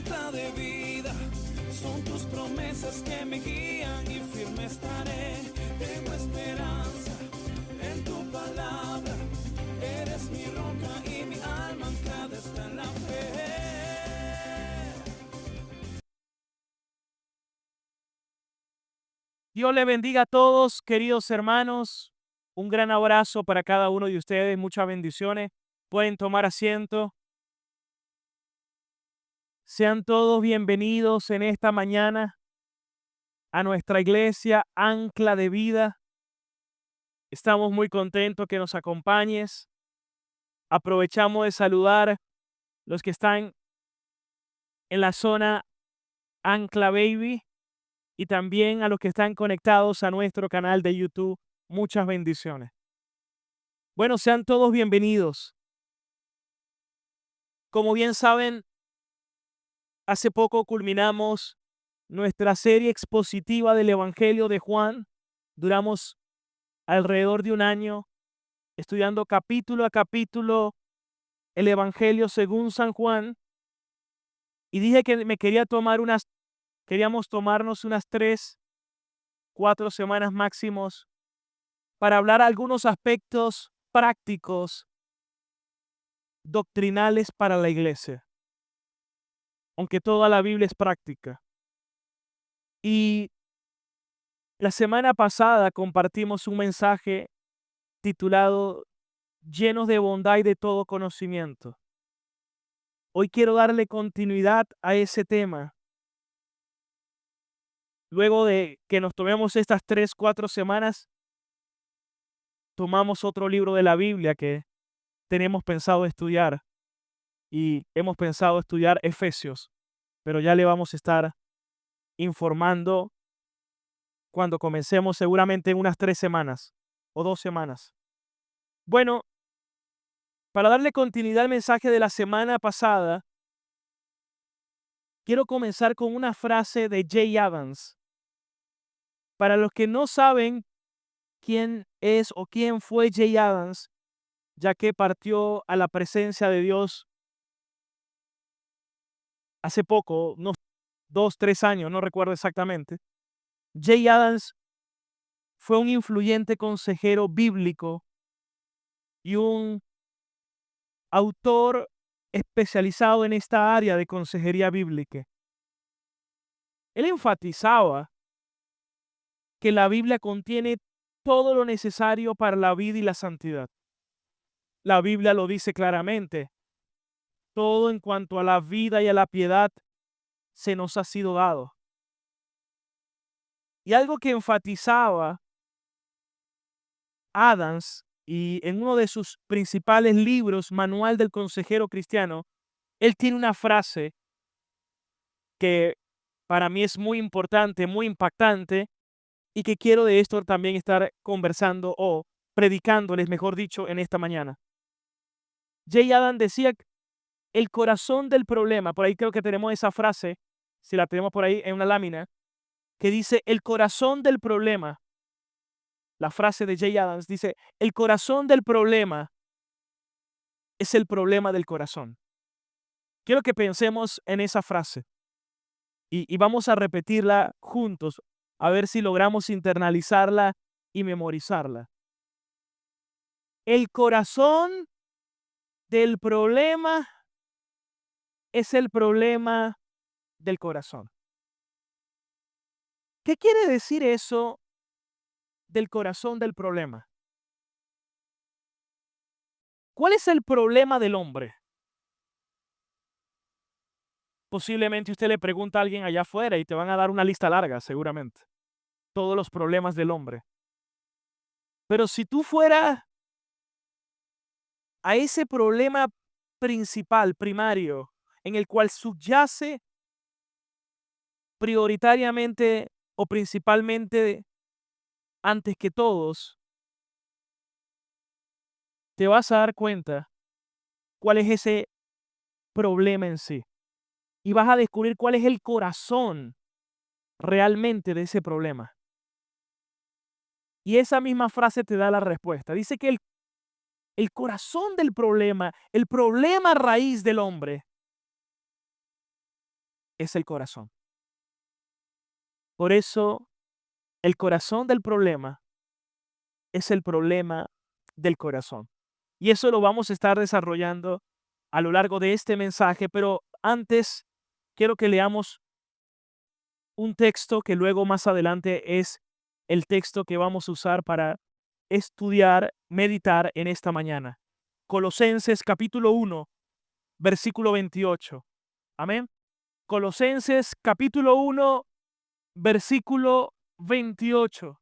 ancla de vida, son tus promesas que me guían y firme estaré. Tengo esperanza en tu palabra, eres mi roca y mi alma anclada está en la fe. Dios le bendiga a todos, queridos hermanos. Un gran abrazo para cada uno de ustedes. Muchas bendiciones. Pueden tomar asiento. Sean todos bienvenidos en esta mañana a nuestra iglesia Ancla de Vida. Estamos muy contentos que nos acompañes. Aprovechamos de saludar los que están en la zona Ancla Baby y también a los que están conectados a nuestro canal de YouTube. Muchas bendiciones. Bueno, sean todos bienvenidos. Como bien saben, hace poco culminamos nuestra serie expositiva del Evangelio de Juan. Duramos alrededor de un año estudiando capítulo a capítulo el Evangelio según San Juan. Y dije que queríamos tomarnos unas 3, 4 semanas máximos para hablar algunos aspectos prácticos, doctrinales para la iglesia. Aunque toda la Biblia es práctica. Y la semana pasada compartimos un mensaje titulado Llenos de bondad y de todo conocimiento. Hoy quiero darle continuidad a ese tema. Luego de que nos tomemos estas 3, 4 semanas, tomamos otro libro de la Biblia que tenemos pensado estudiar y hemos pensado estudiar Efesios, pero ya le vamos a estar informando cuando comencemos, seguramente en unas 3 semanas o 2 semanas. Bueno, para darle continuidad al mensaje de la semana pasada, quiero comenzar con una frase de Jay Adams. Para los que no saben quién es o quién fue Jay Adams, ya que partió a la presencia de Dios hace poco, unos 2, 3 años, no recuerdo exactamente. Jay Adams fue un influyente consejero bíblico y un autor especializado en esta área de consejería bíblica. Él enfatizaba que la Biblia contiene todo lo necesario para la vida y la santidad. La Biblia lo dice claramente. Todo en cuanto a la vida y a la piedad se nos ha sido dado. Y algo que enfatizaba Adams, y en uno de sus principales libros, Manual del Consejero Cristiano, él tiene una frase que para mí es muy importante, muy impactante, y que quiero de esto también estar conversando o predicándoles, mejor dicho, en esta mañana. Jay Adams decía: el corazón del problema, por ahí creo que tenemos esa frase, si la tenemos por ahí en una lámina, que dice: el corazón del problema. La frase de Jay Adams dice: el corazón del problema es el problema del corazón. Quiero que pensemos en esa frase y vamos a repetirla juntos, a ver si logramos internalizarla y memorizarla. El corazón del problema es el problema del corazón. ¿Qué quiere decir eso del corazón del problema? ¿Cuál es el problema del hombre? Posiblemente usted le pregunta a alguien allá afuera y te van a dar una lista larga, seguramente. Todos los problemas del hombre. Pero si tú fueras a ese problema principal, primario, en el cual subyace prioritariamente o principalmente antes que todos, te vas a dar cuenta cuál es ese problema en sí. Y vas a descubrir cuál es el corazón realmente de ese problema. Y esa misma frase te da la respuesta. Dice que el corazón del problema, el problema raíz del hombre, es el corazón. Por eso, el corazón del problema es el problema del corazón. Y eso lo vamos a estar desarrollando a lo largo de este mensaje, pero antes quiero que leamos un texto que luego más adelante es el texto que vamos a usar para estudiar, meditar en esta mañana. Colosenses capítulo 1, versículo 28. Amén. Colosenses capítulo 1, versículo 28.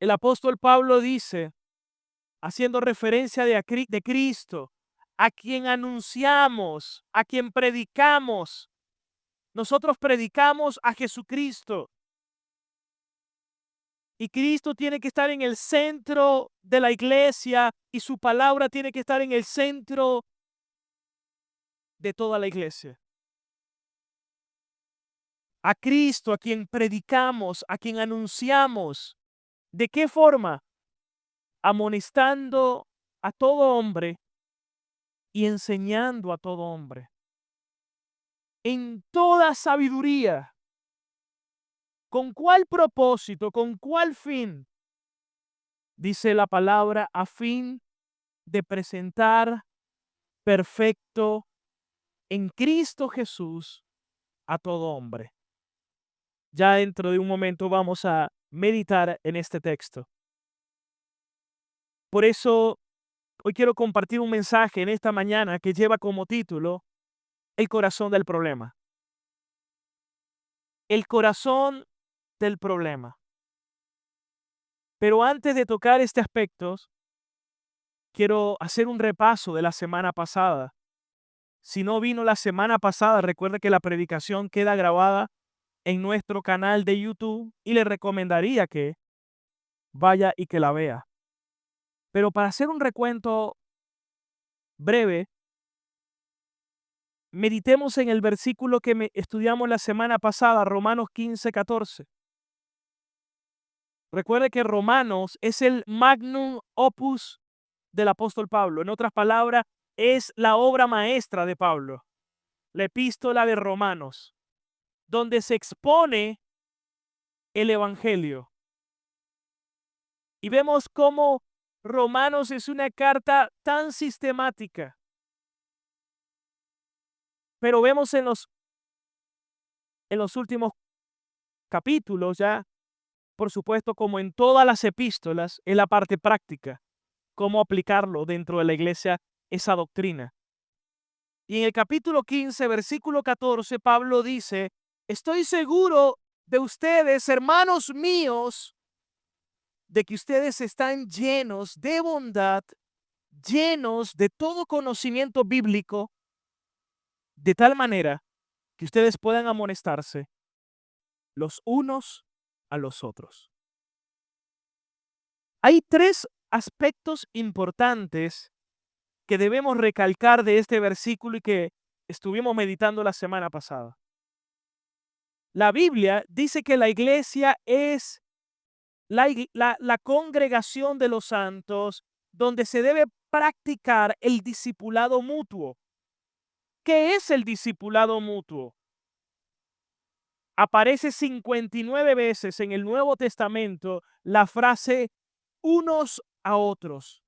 El apóstol Pablo dice, haciendo referencia de Cristo, a quien anunciamos, a quien predicamos. Nosotros predicamos a Jesucristo. Y Cristo tiene que estar en el centro de la iglesia y su palabra tiene que estar en el centro de toda la iglesia. A Cristo, a quien predicamos, a quien anunciamos. ¿De qué forma? Amonestando a todo hombre y enseñando a todo hombre en toda sabiduría. ¿Con cuál propósito? ¿Con cuál fin? Dice la palabra, a fin de presentar perfecto en Cristo Jesús a todo hombre. Ya dentro de un momento vamos a meditar en este texto. Por eso hoy quiero compartir un mensaje en esta mañana que lleva como título El corazón del problema. El corazón del problema. Pero antes de tocar este aspecto, quiero hacer un repaso de la semana pasada. Si no vino la semana pasada, recuerde que la predicación queda grabada en nuestro canal de YouTube y le recomendaría que vaya y que la vea. Pero para hacer un recuento breve, meditemos en el versículo que estudiamos la semana pasada, Romanos 15:14. Recuerde que Romanos es el magnum opus del apóstol Pablo. En otras palabras, es la obra maestra de Pablo, la epístola de Romanos, donde se expone el evangelio. Y vemos cómo Romanos es una carta tan sistemática. Pero vemos en los últimos capítulos ya, por supuesto, como en todas las epístolas, en la parte práctica, cómo aplicarlo dentro de la iglesia, esa doctrina. Y en el capítulo 15, versículo 14, Pablo dice, estoy seguro de ustedes, hermanos míos, de que ustedes están llenos de bondad, llenos de todo conocimiento bíblico, de tal manera que ustedes puedan amonestarse los unos a los otros. Hay tres aspectos importantes que debemos recalcar de este versículo y que estuvimos meditando la semana pasada. La Biblia dice que la iglesia es la congregación de los santos donde se debe practicar el discipulado mutuo. ¿Qué es el discipulado mutuo? Aparece 59 veces en el Nuevo Testamento la frase unos a otros,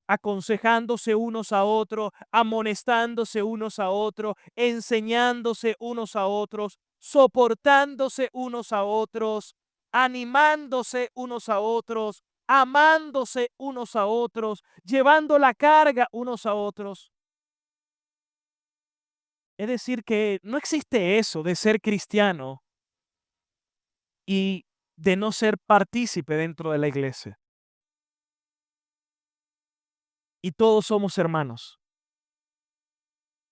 aconsejándose unos a otros, amonestándose unos a otros, enseñándose unos a otros, soportándose unos a otros, animándose unos a otros, amándose unos a otros, llevando la carga unos a otros. Es decir, que no existe eso de ser cristiano y de no ser partícipe dentro de la iglesia. Y todos somos hermanos.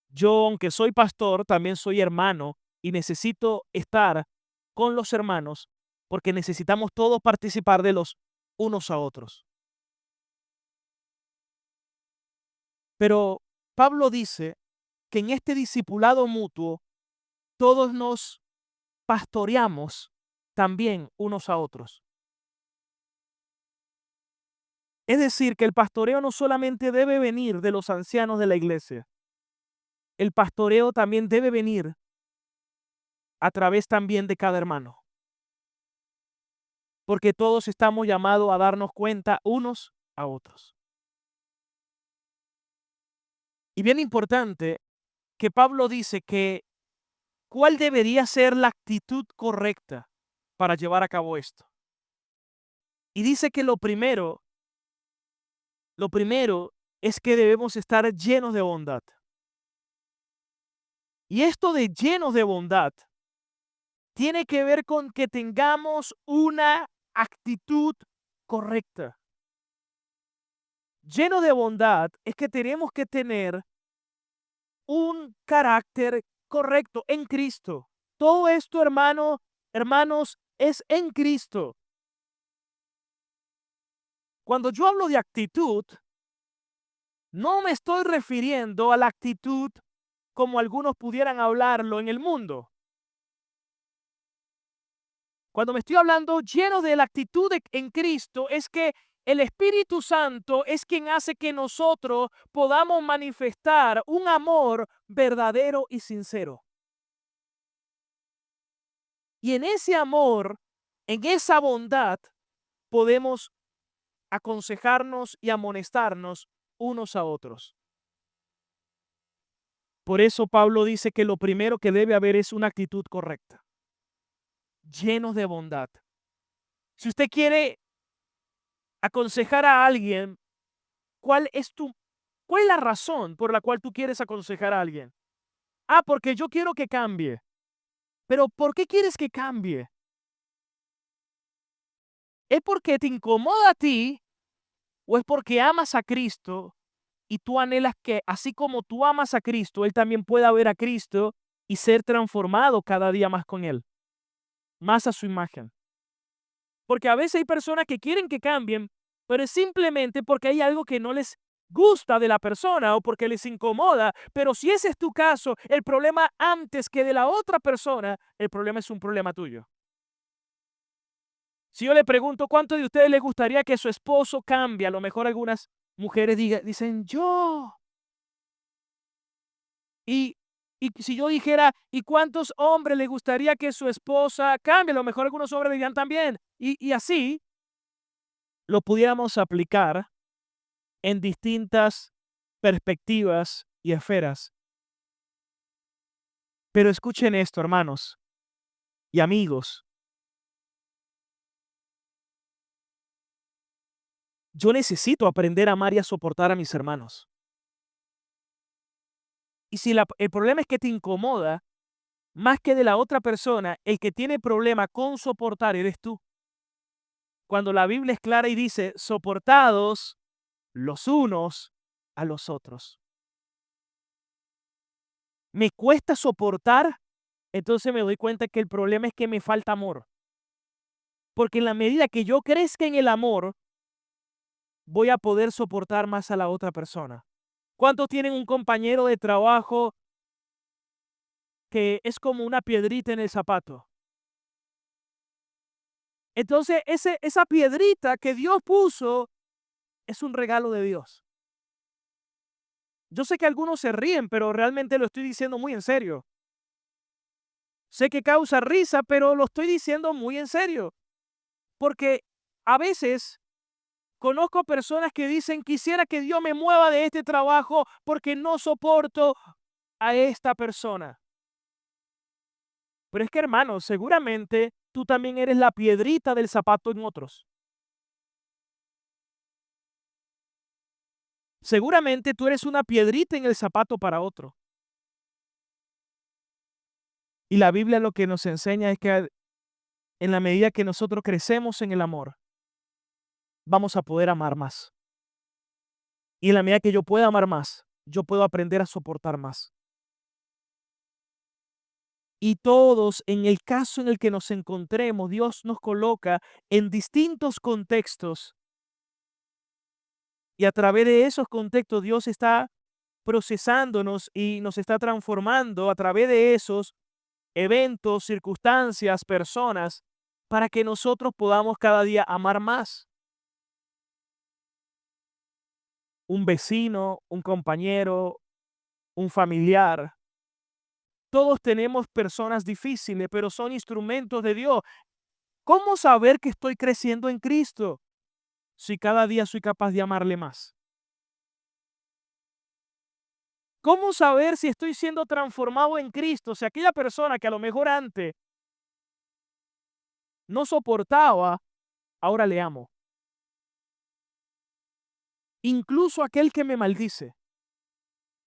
Yo, aunque soy pastor, también soy hermano y necesito estar con los hermanos porque necesitamos todos participar de los unos a otros. Pero Pablo dice que en este discipulado mutuo todos nos pastoreamos también unos a otros. Es decir, que el pastoreo no solamente debe venir de los ancianos de la iglesia, el pastoreo también debe venir a través también de cada hermano. Porque todos estamos llamados a darnos cuenta unos a otros. Y bien importante que Pablo dice que cuál debería ser la actitud correcta para llevar a cabo esto. Y dice que lo primero es que debemos estar llenos de bondad. Y esto de llenos de bondad tiene que ver con que tengamos una actitud correcta. Lleno de bondad es que tenemos que tener un carácter correcto en Cristo. Todo esto, hermanos, es en Cristo. Cuando yo hablo de actitud, no me estoy refiriendo a la actitud como algunos pudieran hablarlo en el mundo. Cuando me estoy hablando lleno de la actitud en Cristo, es que el Espíritu Santo es quien hace que nosotros podamos manifestar un amor verdadero y sincero. Y en ese amor, en esa bondad, podemos aconsejarnos y amonestarnos unos a otros. Por eso Pablo dice que lo primero que debe haber es una actitud correcta, llenos de bondad. Si usted quiere aconsejar a alguien, ¿cuál es la razón por la cual tú quieres aconsejar a alguien? Ah, porque yo quiero que cambie. Pero ¿por qué quieres que cambie? ¿Es porque te incomoda a ti o es porque amas a Cristo y tú anhelas que, así como tú amas a Cristo, Él también pueda ver a Cristo y ser transformado cada día más con Él, más a su imagen? Porque a veces hay personas que quieren que cambien, pero es simplemente porque hay algo que no les gusta de la persona o porque les incomoda. Pero si ese es tu caso, el problema antes que de la otra persona, el problema es un problema tuyo. Si yo le pregunto cuánto de ustedes les gustaría que su esposo cambie, a lo mejor algunas mujeres dicen yo. Y, y si yo dijera, ¿y cuántos hombres les gustaría que su esposa cambie? A lo mejor algunos hombres dirían también. Y así lo pudiéramos aplicar en distintas perspectivas y esferas. Pero escuchen esto, hermanos y amigos. Yo necesito aprender a amar y a soportar a mis hermanos. Y si el problema es que te incomoda, más que de la otra persona, el que tiene problema con soportar eres tú. Cuando la Biblia es clara y dice, soportados los unos a los otros. Me cuesta soportar, entonces me doy cuenta que el problema es que me falta amor. Porque en la medida que yo crezca en el amor, voy a poder soportar más a la otra persona. ¿Cuántos tienen un compañero de trabajo que es como una piedrita en el zapato? Entonces, esa piedrita que Dios puso es un regalo de Dios. Yo sé que algunos se ríen, pero realmente lo estoy diciendo muy en serio. Sé que causa risa, pero lo estoy diciendo muy en serio. Porque a veces conozco personas que dicen, quisiera que Dios me mueva de este trabajo porque no soporto a esta persona. Pero es que, hermano, seguramente tú también eres la piedrita del zapato en otros. Seguramente tú eres una piedrita en el zapato para otro. Y la Biblia lo que nos enseña es que en la medida que nosotros crecemos en el amor, vamos a poder amar más. Y en la medida que yo pueda amar más, yo puedo aprender a soportar más. Y todos, en el caso en el que nos encontremos, Dios nos coloca en distintos contextos. Y a través de esos contextos, Dios está procesándonos y nos está transformando a través de esos eventos, circunstancias, personas, para que nosotros podamos cada día amar más. Un vecino, un compañero, un familiar. Todos tenemos personas difíciles, pero son instrumentos de Dios. ¿Cómo saber que estoy creciendo en Cristo si cada día soy capaz de amarle más? ¿Cómo saber si estoy siendo transformado en Cristo si aquella persona que a lo mejor antes no soportaba, ahora le amo? Incluso aquel que me maldice,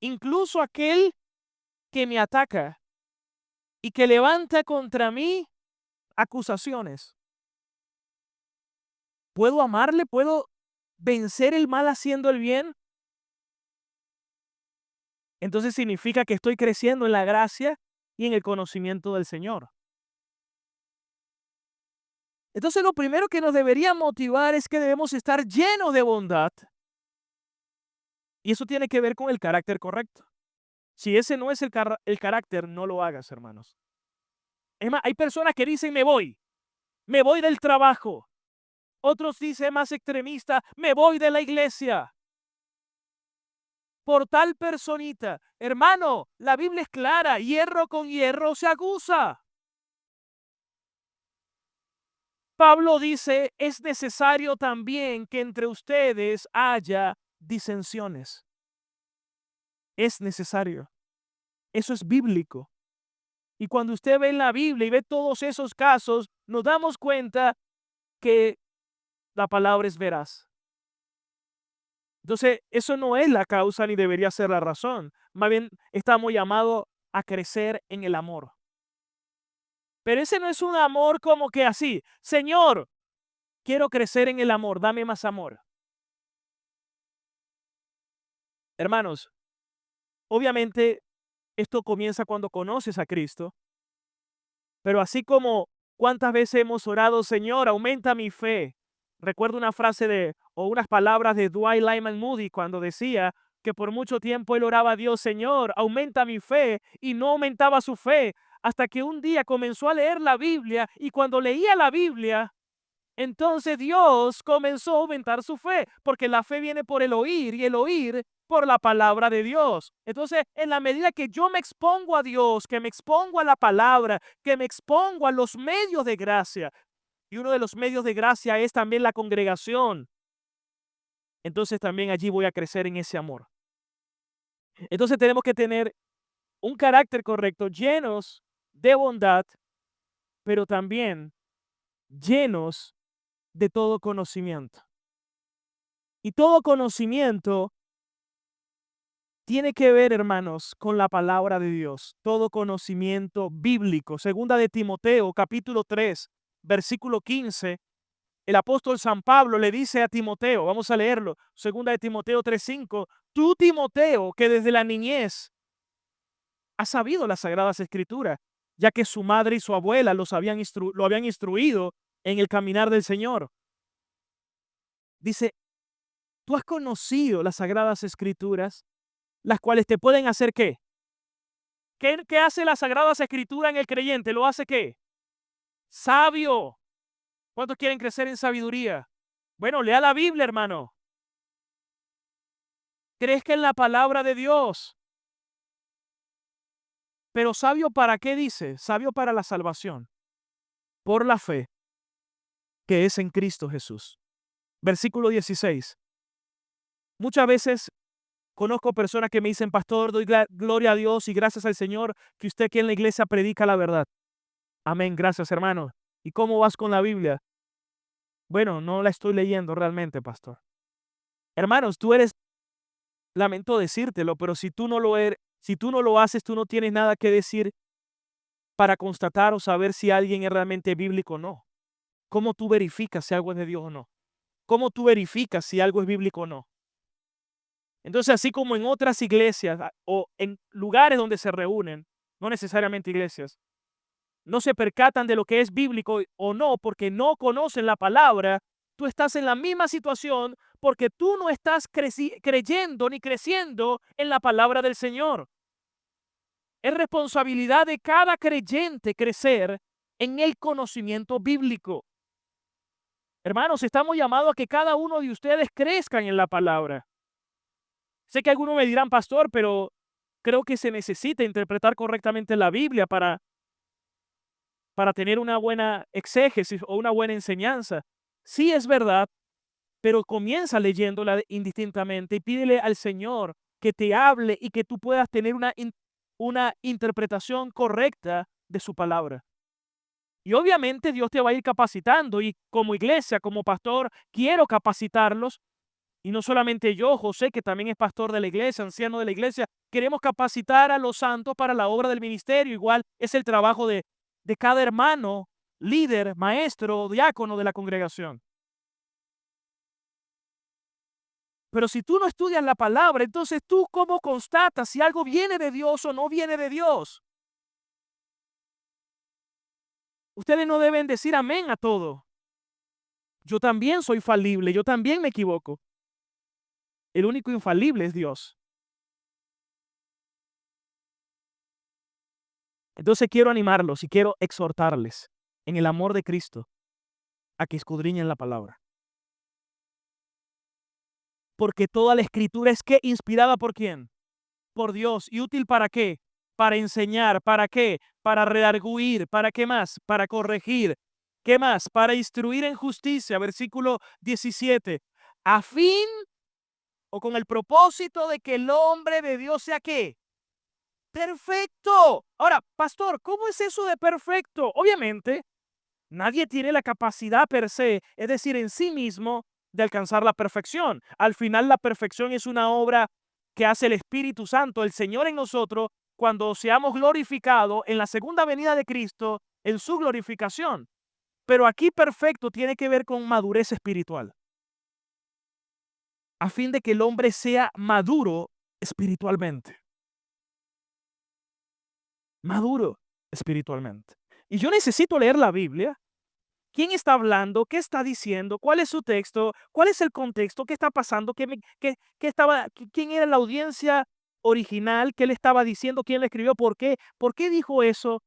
incluso aquel que me ataca y que levanta contra mí acusaciones. ¿Puedo amarle? ¿Puedo vencer el mal haciendo el bien? Entonces significa que estoy creciendo en la gracia y en el conocimiento del Señor. Entonces lo primero que nos debería motivar es que debemos estar llenos de bondad. Y eso tiene que ver con el carácter correcto. Si ese no es el carácter, no lo hagas, hermanos. Es más, hay personas que dicen me voy del trabajo. Otros dicen más extremista, me voy de la iglesia. Por tal personita. Hermano, la Biblia es clara, hierro con hierro se acusa. Pablo dice, es necesario también que entre ustedes haya disensiones. Es necesario. Eso es bíblico. Y cuando usted ve en la Biblia y ve todos esos casos, nos damos cuenta que la palabra es veraz. Entonces, eso no es la causa ni debería ser la razón. Más bien, estamos llamados a crecer en el amor. Pero ese no es un amor como que así, Señor, quiero crecer en el amor, dame más amor. Hermanos, obviamente esto comienza cuando conoces a Cristo, pero así como cuántas veces hemos orado, Señor, aumenta mi fe. Recuerdo una frase o unas palabras de Dwight Lyman Moody cuando decía que por mucho tiempo él oraba a Dios, Señor, aumenta mi fe, y no aumentaba su fe, hasta que un día comenzó a leer la Biblia, y cuando leía la Biblia, entonces Dios comenzó a aumentar su fe, porque la fe viene por el oír y el oír por la palabra de Dios. Entonces, en la medida que yo me expongo a Dios, que me expongo a la palabra, que me expongo a los medios de gracia, y uno de los medios de gracia es también la congregación, entonces también allí voy a crecer en ese amor. Entonces tenemos que tener un carácter correcto, llenos de bondad, pero también llenos de todo conocimiento. Y todo conocimiento tiene que ver, hermanos, con la palabra de Dios. Todo conocimiento bíblico. Segunda de Timoteo, capítulo 3, versículo 15. El apóstol San Pablo le dice a Timoteo, vamos a leerlo, segunda de Timoteo 3:5, tú, Timoteo, que desde la niñez has sabido las sagradas escrituras, ya que su madre y su abuela lo habían instruido en el caminar del Señor. Dice, tú has conocido las sagradas escrituras, las cuales te pueden hacer ¿qué? ¿Qué hace las sagradas escrituras en el creyente? ¿Lo hace qué? Sabio. ¿Cuántos quieren crecer en sabiduría? Bueno, lea la Biblia, hermano. Crezca en la palabra de Dios. Pero sabio para qué dice? Sabio para la salvación. Por la fe que es en Cristo Jesús. Versículo 16. Muchas veces conozco personas que me dicen, pastor, doy gloria a Dios y gracias al Señor que usted aquí en la iglesia predica la verdad. Amén, gracias, hermano. ¿Y cómo vas con la Biblia? Bueno, no la estoy leyendo realmente, pastor. Hermanos, lamento decírtelo, pero si tú no lo haces, tú no tienes nada que decir para constatar o saber si alguien es realmente bíblico o no. ¿Cómo tú verificas si algo es de Dios o no? ¿Cómo tú verificas si algo es bíblico o no? Entonces, así como en otras iglesias o en lugares donde se reúnen, no necesariamente iglesias, no se percatan de lo que es bíblico o no porque no conocen la palabra, tú estás en la misma situación porque tú no estás creyendo ni creciendo en la palabra del Señor. Es responsabilidad de cada creyente crecer en el conocimiento bíblico. Hermanos, estamos llamados a que cada uno de ustedes crezcan en la palabra. Sé que algunos me dirán, pastor, pero creo que se necesita interpretar correctamente la Biblia para tener una buena exégesis o una buena enseñanza. Sí es verdad, pero comienza leyéndola indistintamente y pídele al Señor que te hable y que tú puedas tener una interpretación correcta de su palabra. Y obviamente Dios te va a ir capacitando y como iglesia, como pastor, quiero capacitarlos. Y no solamente yo, José, que también es pastor de la iglesia, anciano de la iglesia, queremos capacitar a los santos para la obra del ministerio. Igual es el trabajo de cada hermano, líder, maestro, diácono de la congregación. Pero si tú no estudias la palabra, entonces tú cómo constatas si algo viene de Dios o no viene de Dios. Ustedes no deben decir amén a todo. Yo también soy falible, yo también me equivoco. El único infalible es Dios. Entonces quiero animarlos y quiero exhortarles en el amor de Cristo a que escudriñen la palabra. Porque toda la escritura es que inspirada por quién? Por Dios. ¿Y útil para qué? Para enseñar. ¿Para qué? Para redarguir. ¿Para qué más? Para corregir. ¿Qué más? Para instruir en justicia. Versículo 17. A fin o con el propósito de que el hombre de Dios sea ¿qué? Perfecto. Ahora, pastor, ¿cómo es eso de perfecto? Obviamente, nadie tiene la capacidad per se, es decir, en sí mismo, de alcanzar la perfección. Al final, la perfección es una obra que hace el Espíritu Santo, el Señor en nosotros, cuando seamos glorificados en la segunda venida de Cristo, en su glorificación. Pero aquí perfecto tiene que ver con madurez espiritual, a fin de que el hombre sea maduro espiritualmente. Maduro espiritualmente. Y yo necesito leer la Biblia. ¿Quién está hablando? ¿Qué está diciendo? ¿Cuál es su texto? ¿Cuál es el contexto? ¿Qué está pasando? ¿Quién era la audiencia original? ¿Qué le estaba diciendo? ¿Quién le escribió? ¿Por qué? ¿Por qué dijo eso?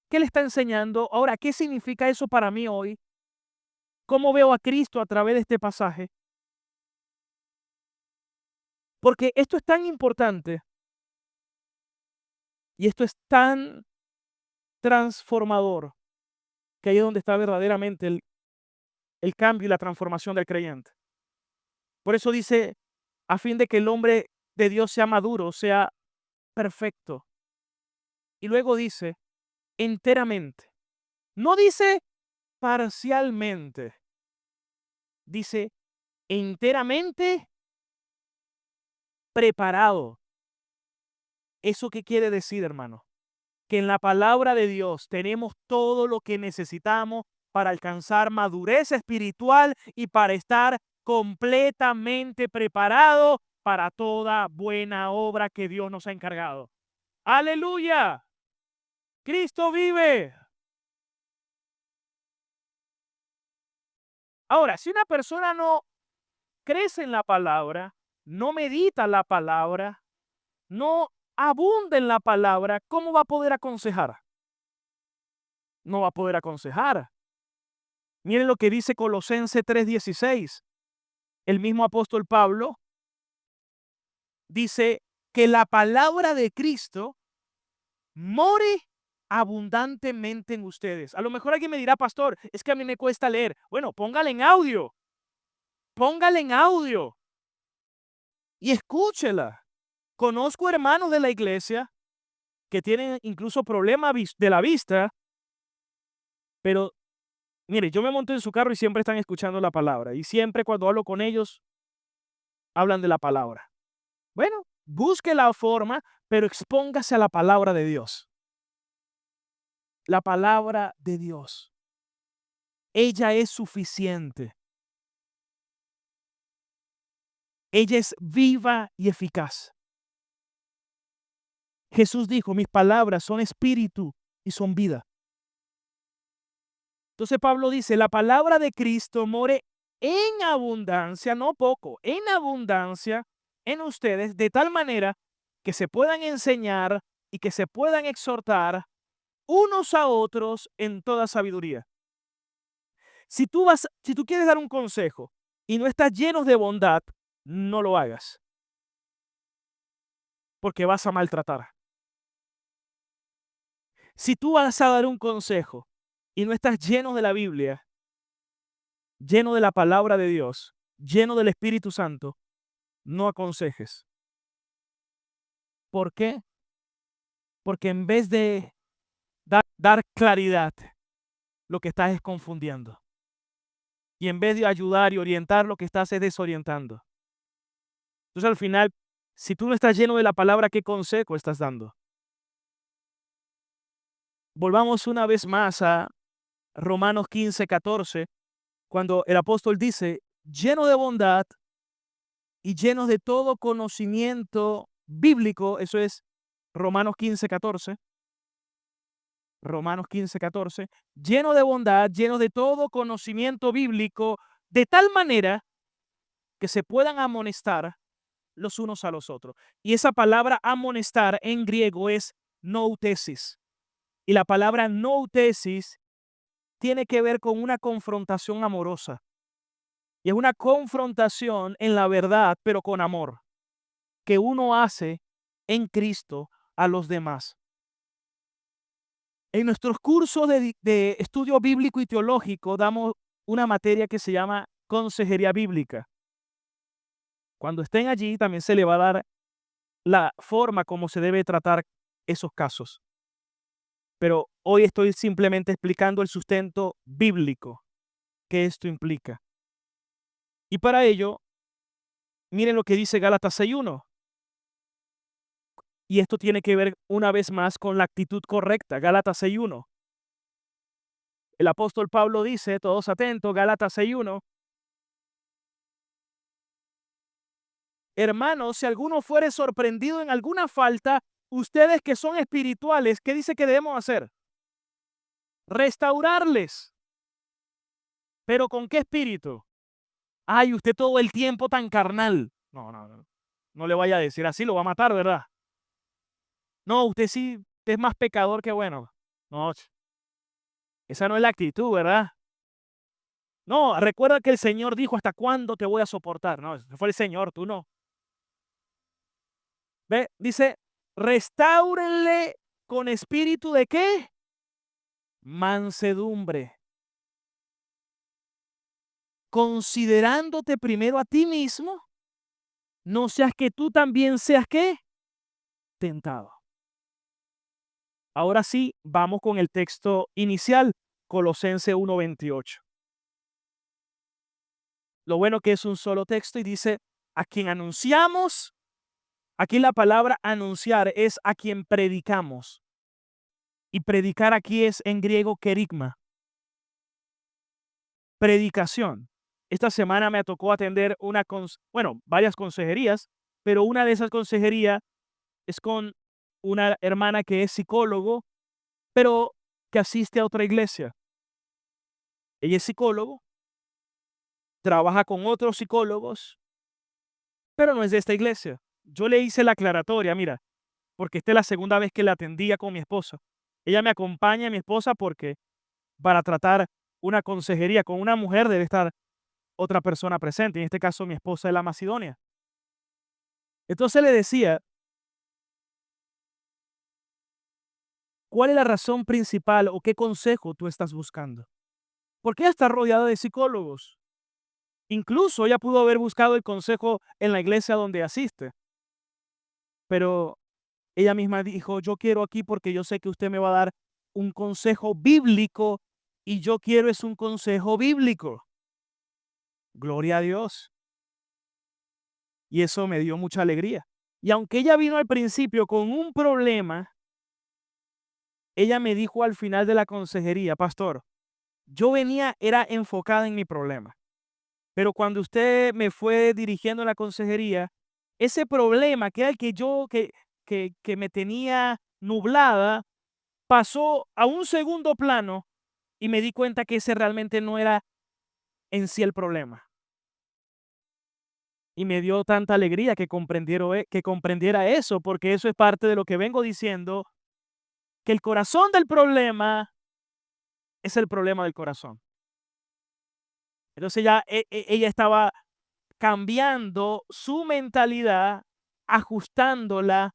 ¿Qué le está enseñando? Ahora, ¿qué significa eso para mí hoy? ¿Cómo veo a Cristo a través de este pasaje? Porque esto es tan importante y esto es tan transformador, que ahí es donde está verdaderamente el cambio y la transformación del creyente. Por eso dice, a fin de que el hombre de Dios sea maduro, sea perfecto. Y luego dice, enteramente. No dice parcialmente. Dice, enteramente preparado. ¿Eso qué quiere decir, hermano? Que en la palabra de Dios tenemos todo lo que necesitamos para alcanzar madurez espiritual y para estar completamente preparado para toda buena obra que Dios nos ha encargado. ¡Aleluya! ¡Cristo vive! Ahora, si una persona no crece en la palabra, no medita la palabra, no abunda en la palabra, ¿cómo va a poder aconsejar? No va a poder aconsejar. Miren lo que dice Colosenses 3:16. El mismo apóstol Pablo dice que la palabra de Cristo more abundantemente en ustedes. A lo mejor alguien me dirá, pastor, es que a mí me cuesta leer. Bueno, póngale en audio. Póngale en audio y escúchela. Conozco hermanos de la iglesia que tienen incluso problemas de la vista, pero mire, yo me monto en su carro y siempre están escuchando la palabra. Y siempre cuando hablo con ellos, hablan de la palabra. Bueno, busque la forma, pero expóngase a la palabra de Dios. La palabra de Dios. Ella es suficiente. Ella es viva y eficaz. Jesús dijo, mis palabras son espíritu y son vida. Entonces Pablo dice, la palabra de Cristo more en abundancia, no poco, en abundancia en ustedes, de tal manera que se puedan enseñar y que se puedan exhortar unos a otros en toda sabiduría. Si tú quieres dar un consejo y no estás lleno de bondad, no lo hagas. porque vas a maltratar. Si tú vas a dar un consejo y no estás lleno de la Biblia, lleno de la palabra de Dios, lleno del Espíritu Santo, no aconsejes. ¿Por qué? Porque en vez de dar claridad, lo que estás es confundiendo. Y en vez de ayudar y orientar, lo que estás es desorientando. Entonces, al final, si tú no estás lleno de la palabra, ¿qué consejo estás dando? Volvamos una vez más a Romanos 15:14, cuando el apóstol dice, lleno de bondad y llenos de todo conocimiento bíblico, eso es Romanos 15:14, Romanos 15:14, lleno de bondad, llenos de todo conocimiento bíblico, de tal manera que se puedan amonestar los unos a los otros. Y esa palabra amonestar en griego es noutesis. Y la palabra noutesis tiene que ver con una confrontación amorosa. Y es una confrontación en la verdad, pero con amor, que uno hace en Cristo a los demás. En nuestros cursos de estudio bíblico y teológico damos una materia que se llama consejería bíblica. Cuando estén allí también se le va a dar la forma como se debe tratar esos casos. Pero hoy estoy simplemente explicando el sustento bíblico que esto implica. Y para ello, miren lo que dice Gálatas 6:1. Y esto tiene que ver una vez más con la actitud correcta. Gálatas 6:1. El apóstol Pablo dice, todos atentos, Gálatas 6:1. Hermanos, si alguno fuere sorprendido en alguna falta, ustedes que son espirituales, ¿qué dice que debemos hacer? Restaurarles. ¿Pero con qué espíritu? Ay, usted todo el tiempo tan carnal. No, no, no. No le vaya a decir así, lo va a matar, ¿verdad? No, usted sí es más pecador que bueno. No, esa no es la actitud, ¿verdad? No, recuerda que el Señor dijo, ¿hasta cuándo te voy a soportar? No, ese fue el Señor, tú no. Ve, dice, restáurenle con espíritu de ¿qué? Mansedumbre. Considerándote primero a ti mismo, no seas que tú también seas ¿qué? Tentado. Ahora sí, vamos con el texto inicial, Colosenses 1:28. Lo bueno que es un solo texto y dice, a quien anunciamos, aquí la palabra anunciar es a quien predicamos. Y predicar aquí es en griego kerigma. Predicación. Esta semana me tocó atender varias consejerías, pero una de esas consejerías es con una hermana que es psicólogo, pero que asiste a otra iglesia. Ella es psicólogo, trabaja con otros psicólogos, pero no es de esta iglesia. Yo le hice la aclaratoria, mira, porque esta es la segunda vez que la atendía con mi esposa. Ella me acompaña a mi esposa porque para tratar una consejería con una mujer debe estar otra persona presente, en este caso mi esposa de la Macedonia. Entonces le decía, ¿cuál es la razón principal o qué consejo tú estás buscando? Porque ella está rodeada de psicólogos. Incluso ella pudo haber buscado el consejo en la iglesia donde asiste, pero ella misma dijo, yo quiero aquí porque yo sé que usted me va a dar un consejo bíblico y yo quiero es un consejo bíblico. Gloria a Dios. Y eso me dio mucha alegría. Y aunque ella vino al principio con un problema, ella me dijo al final de la consejería, pastor, yo venía, era enfocada en mi problema. Pero cuando usted me fue dirigiendo a la consejería, ese problema que era el que me tenía nublada, pasó a un segundo plano y me di cuenta que ese realmente no era en sí el problema. Y me dio tanta alegría que comprendiera eso, porque eso es parte de lo que vengo diciendo, que el corazón del problema es el problema del corazón. Entonces ya ella estaba cambiando su mentalidad, ajustándola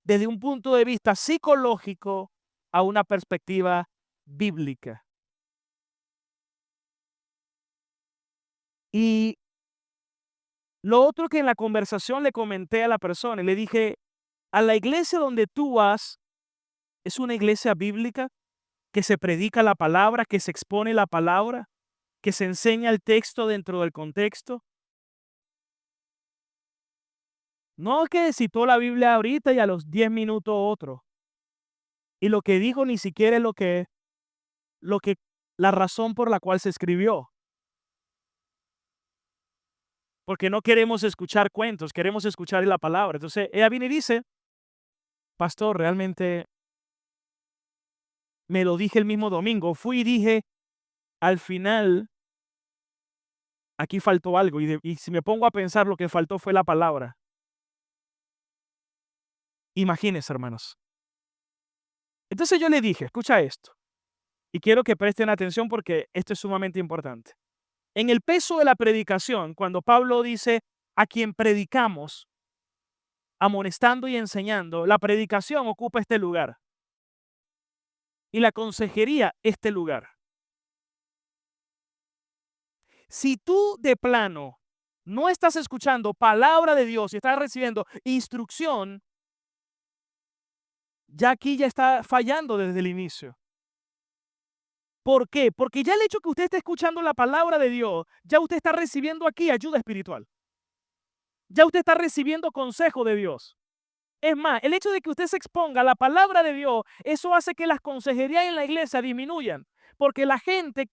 desde un punto de vista psicológico a una perspectiva bíblica. Y lo otro que en la conversación le comenté a la persona, y le dije, a la iglesia donde tú vas, ¿es una iglesia bíblica que se predica la palabra, que se expone la palabra, que se enseña el texto dentro del contexto? No que citó la Biblia ahorita y a los 10 minutos otro. Y lo que dijo ni siquiera es lo que la razón por la cual se escribió. Porque no queremos escuchar cuentos, queremos escuchar la palabra. Entonces ella viene y dice, pastor, realmente me lo dije el mismo domingo. Fui y dije, al final, aquí faltó algo. Y si me pongo a pensar, lo que faltó fue la palabra. Imagínense, hermanos. Entonces yo le dije, escucha esto. Y quiero que presten atención porque esto es sumamente importante. En el peso de la predicación, cuando Pablo dice, a quien predicamos, amonestando y enseñando, la predicación ocupa este lugar. Y la consejería este lugar. Si tú de plano no estás escuchando palabra de Dios y estás recibiendo instrucción, ya aquí ya está fallando desde el inicio. ¿Por qué? Porque ya el hecho que usted esté escuchando la palabra de Dios, ya usted está recibiendo aquí ayuda espiritual. Ya usted está recibiendo consejo de Dios. Es más, el hecho de que usted se exponga a la palabra de Dios, eso hace que las consejerías en la iglesia disminuyan. Porque la gente,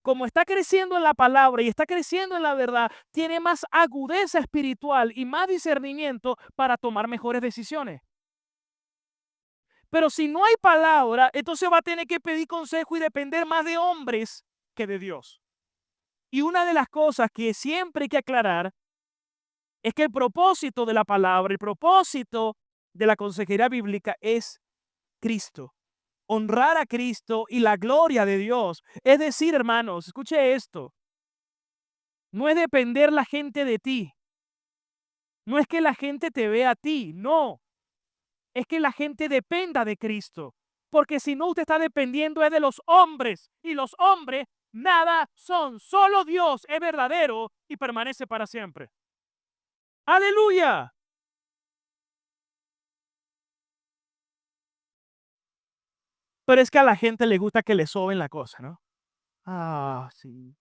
como está creciendo en la palabra y está creciendo en la verdad, tiene más agudeza espiritual y más discernimiento para tomar mejores decisiones. Pero si no hay palabra, entonces va a tener que pedir consejo y depender más de hombres que de Dios. Y una de las cosas que siempre hay que aclarar es que el propósito de la palabra, el propósito de la consejería bíblica es Cristo. Honrar a Cristo y la gloria de Dios. Es decir, hermanos, escuche esto. No es depender la gente de ti. No es que la gente te vea a ti. No. Es que la gente dependa de Cristo. Porque si no, usted está dependiendo es de los hombres. Y los hombres nada son. Solo Dios es verdadero y permanece para siempre. ¡Aleluya! Pero es que a la gente le gusta que le soben la cosa, ¿no? Ah, sí.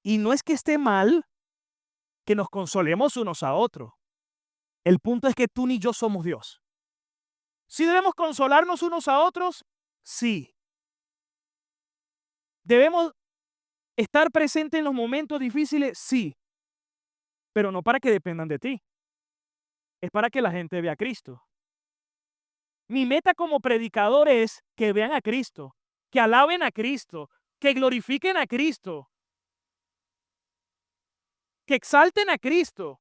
Y no es que esté mal que nos consolemos unos a otros. El punto es que tú ni yo somos Dios. ¿Sí debemos consolarnos unos a otros? Sí. ¿Debemos estar presentes en los momentos difíciles? Sí. Pero no para que dependan de ti. Es para que la gente vea a Cristo. Mi meta como predicador es que vean a Cristo, que alaben a Cristo, que glorifiquen a Cristo, que exalten a Cristo.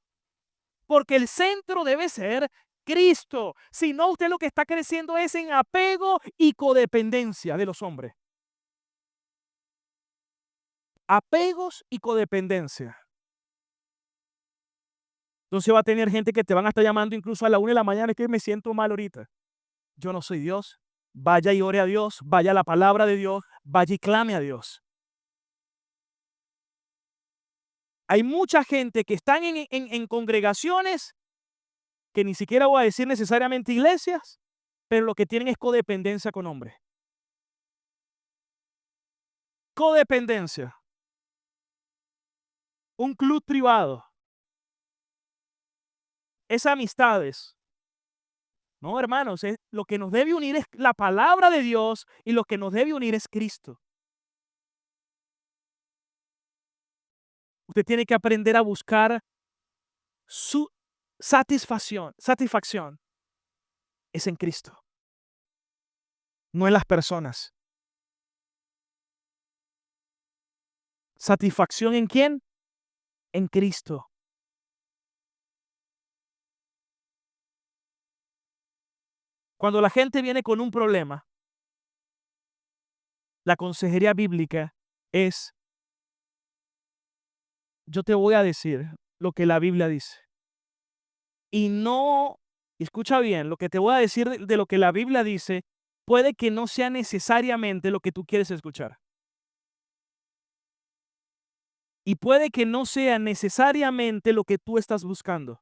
Porque el centro debe ser Cristo. Si no, usted lo que está creciendo es en apego y codependencia de los hombres. Apegos y codependencia. Entonces va a tener gente que te van a estar llamando incluso a la 1 de la mañana, es que me siento mal ahorita. Yo no soy Dios. Vaya y ore a Dios, vaya a la palabra de Dios, vaya y clame a Dios. Hay mucha gente que están en congregaciones, que ni siquiera voy a decir necesariamente iglesias, pero lo que tienen es codependencia con hombres. Codependencia. Un club privado. Es amistades. No, hermanos, lo que nos debe unir es la palabra de Dios y lo que nos debe unir es Cristo. Usted tiene que aprender a buscar su satisfacción es en Cristo, no en las personas. ¿Satisfacción en quién? En Cristo. Cuando la gente viene con un problema, la consejería bíblica es, yo te voy a decir lo que la Biblia dice. Y no Y escucha bien, lo que te voy a decir de lo que la Biblia dice puede que no sea necesariamente lo que tú quieres escuchar. Y puede que no sea necesariamente lo que tú estás buscando.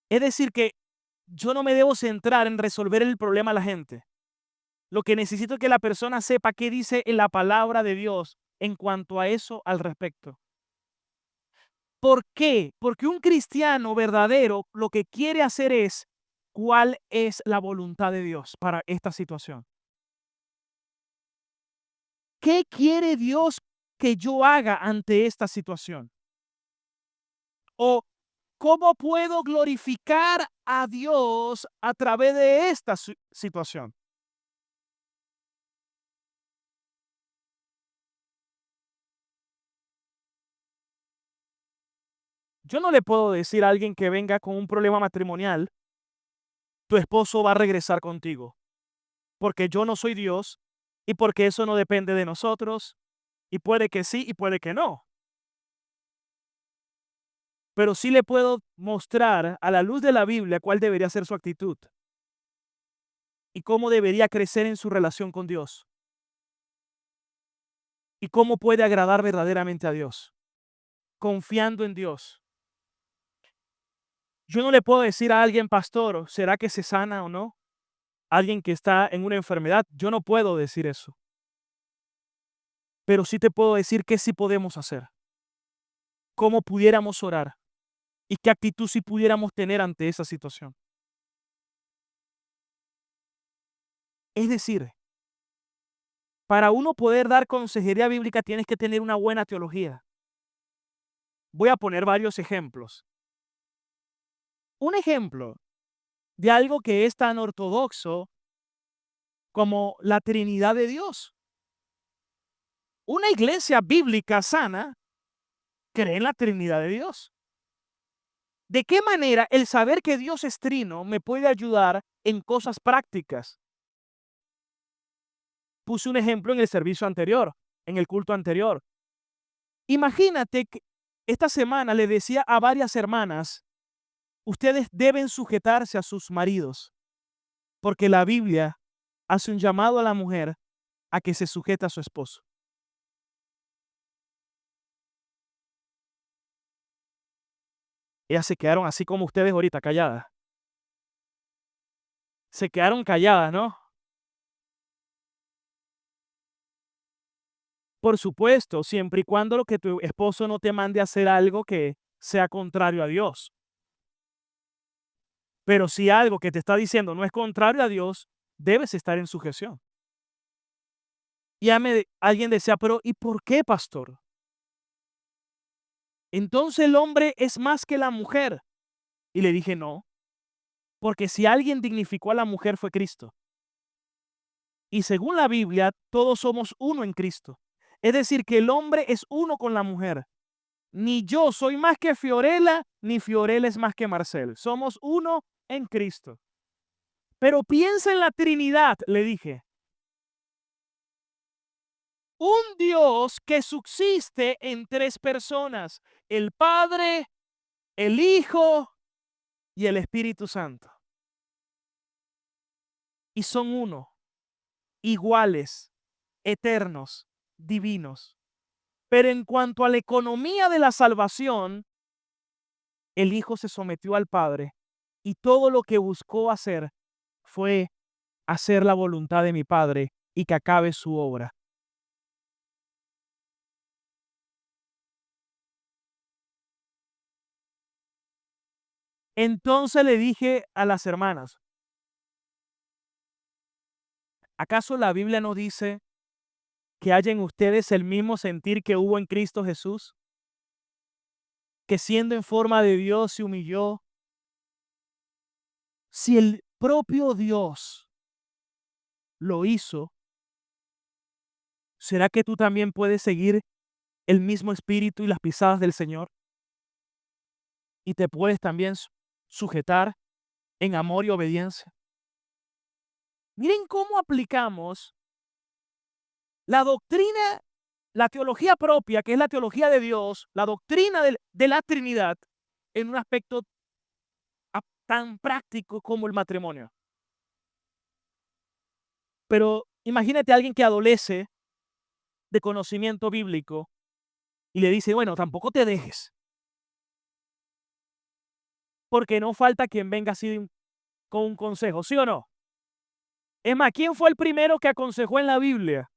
Es decir, que yo no me debo centrar en resolver el problema a la gente. Lo que necesito es que la persona sepa qué dice en la palabra de Dios en cuanto a eso al respecto. ¿Por qué? Porque un cristiano verdadero lo que quiere hacer es cuál es la voluntad de Dios para esta situación. ¿Qué quiere Dios que yo haga ante esta situación? ¿O cómo puedo glorificar a Dios a través de esta situación? Yo no le puedo decir a alguien que venga con un problema matrimonial, tu esposo va a regresar contigo, porque yo no soy Dios y porque eso no depende de nosotros, y puede que sí y puede que no. Pero sí le puedo mostrar a la luz de la Biblia cuál debería ser su actitud y cómo debería crecer en su relación con Dios y cómo puede agradar verdaderamente a Dios, confiando en Dios. Yo no le puedo decir a alguien, pastor, ¿será que se sana o no? Alguien que está en una enfermedad, yo no puedo decir eso. Pero sí te puedo decir qué sí podemos hacer, cómo pudiéramos orar y qué actitud sí pudiéramos tener ante esa situación. Es decir, para uno poder dar consejería bíblica tienes que tener una buena teología. Voy a poner varios ejemplos. Un ejemplo de algo que es tan ortodoxo como la Trinidad de Dios. Una iglesia bíblica sana cree en la Trinidad de Dios. ¿De qué manera el saber que Dios es trino me puede ayudar en cosas prácticas? Puse un ejemplo en el servicio anterior, en el culto anterior. Imagínate que esta semana le decía a varias hermanas, ustedes deben sujetarse a sus maridos, porque la Biblia hace un llamado a la mujer a que se sujete a su esposo. Ellas se quedaron así como ustedes ahorita, calladas. Se quedaron calladas, ¿no? Por supuesto, siempre y cuando lo que tu esposo no te mande a hacer algo que sea contrario a Dios. Pero si algo que te está diciendo no es contrario a Dios, debes estar en sujeción. Y alguien decía, pero ¿y por qué, pastor? Entonces el hombre es más que la mujer. Y le dije, no, porque si alguien dignificó a la mujer fue Cristo. Y según la Biblia, todos somos uno en Cristo. Es decir, que el hombre es uno con la mujer. Ni yo soy más que Fiorella, ni Fiorella es más que Marcel. Somos uno en Cristo. Pero piensa en la Trinidad, le dije. Un Dios que subsiste en tres personas: el Padre, el Hijo y el Espíritu Santo. Y son uno, iguales, eternos, divinos. Pero en cuanto a la economía de la salvación, el Hijo se sometió al Padre y todo lo que buscó hacer fue hacer la voluntad de mi Padre y que acabe su obra. Entonces le dije a las hermanas, ¿acaso la Biblia no dice que haya en ustedes el mismo sentir que hubo en Cristo Jesús? Que siendo en forma de Dios se humilló. Si el propio Dios lo hizo, ¿será que tú también puedes seguir el mismo espíritu y las pisadas del Señor? Y te puedes también sujetar en amor y obediencia. Miren cómo aplicamos la doctrina, la teología propia, que es la teología de Dios, la doctrina de la Trinidad, en un aspecto tan práctico como el matrimonio. Pero imagínate a alguien que adolece de conocimiento bíblico y le dice, bueno, tampoco te dejes, porque no falta quien venga así con un consejo, ¿sí o no? Es más, ¿quién fue el primero que aconsejó en la Biblia?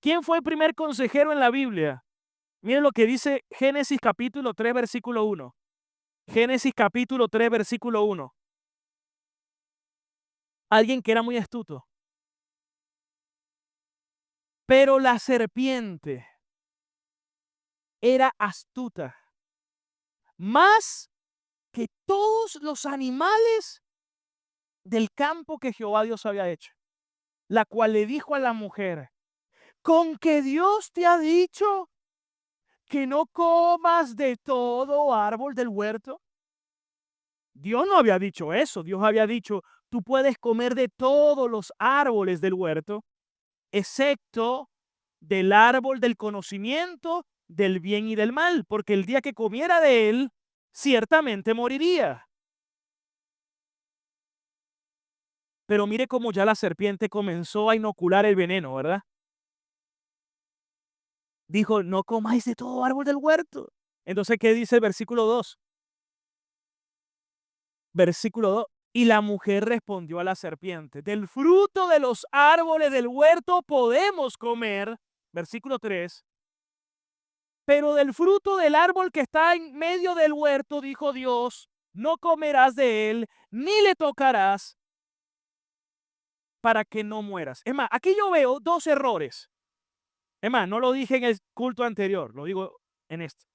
¿Quién fue el primer consejero en la Biblia? Miren lo que dice Génesis capítulo 3, versículo 1. Génesis capítulo 3, versículo 1. Alguien que era muy astuto. Pero la serpiente era astuta, más que todos los animales del campo que Jehová Dios había hecho, la cual le dijo a la mujer, ¿con que Dios te ha dicho que no comas de todo árbol del huerto? Dios no había dicho eso. Dios había dicho, tú puedes comer de todos los árboles del huerto, excepto del árbol del conocimiento del bien y del mal, porque el día que comiera de él, ciertamente moriría. Pero mire cómo ya la serpiente comenzó a inocular el veneno, ¿verdad? Dijo, no comáis de todo árbol del huerto. Entonces, ¿qué dice el versículo 2? Versículo 2. Y la mujer respondió a la serpiente, del fruto de los árboles del huerto podemos comer. Versículo 3. Pero del fruto del árbol que está en medio del huerto, dijo Dios, no comerás de él, ni le tocarás para que no mueras. Es más, aquí yo veo dos errores. Es más, no lo dije en el culto anterior, lo digo en este.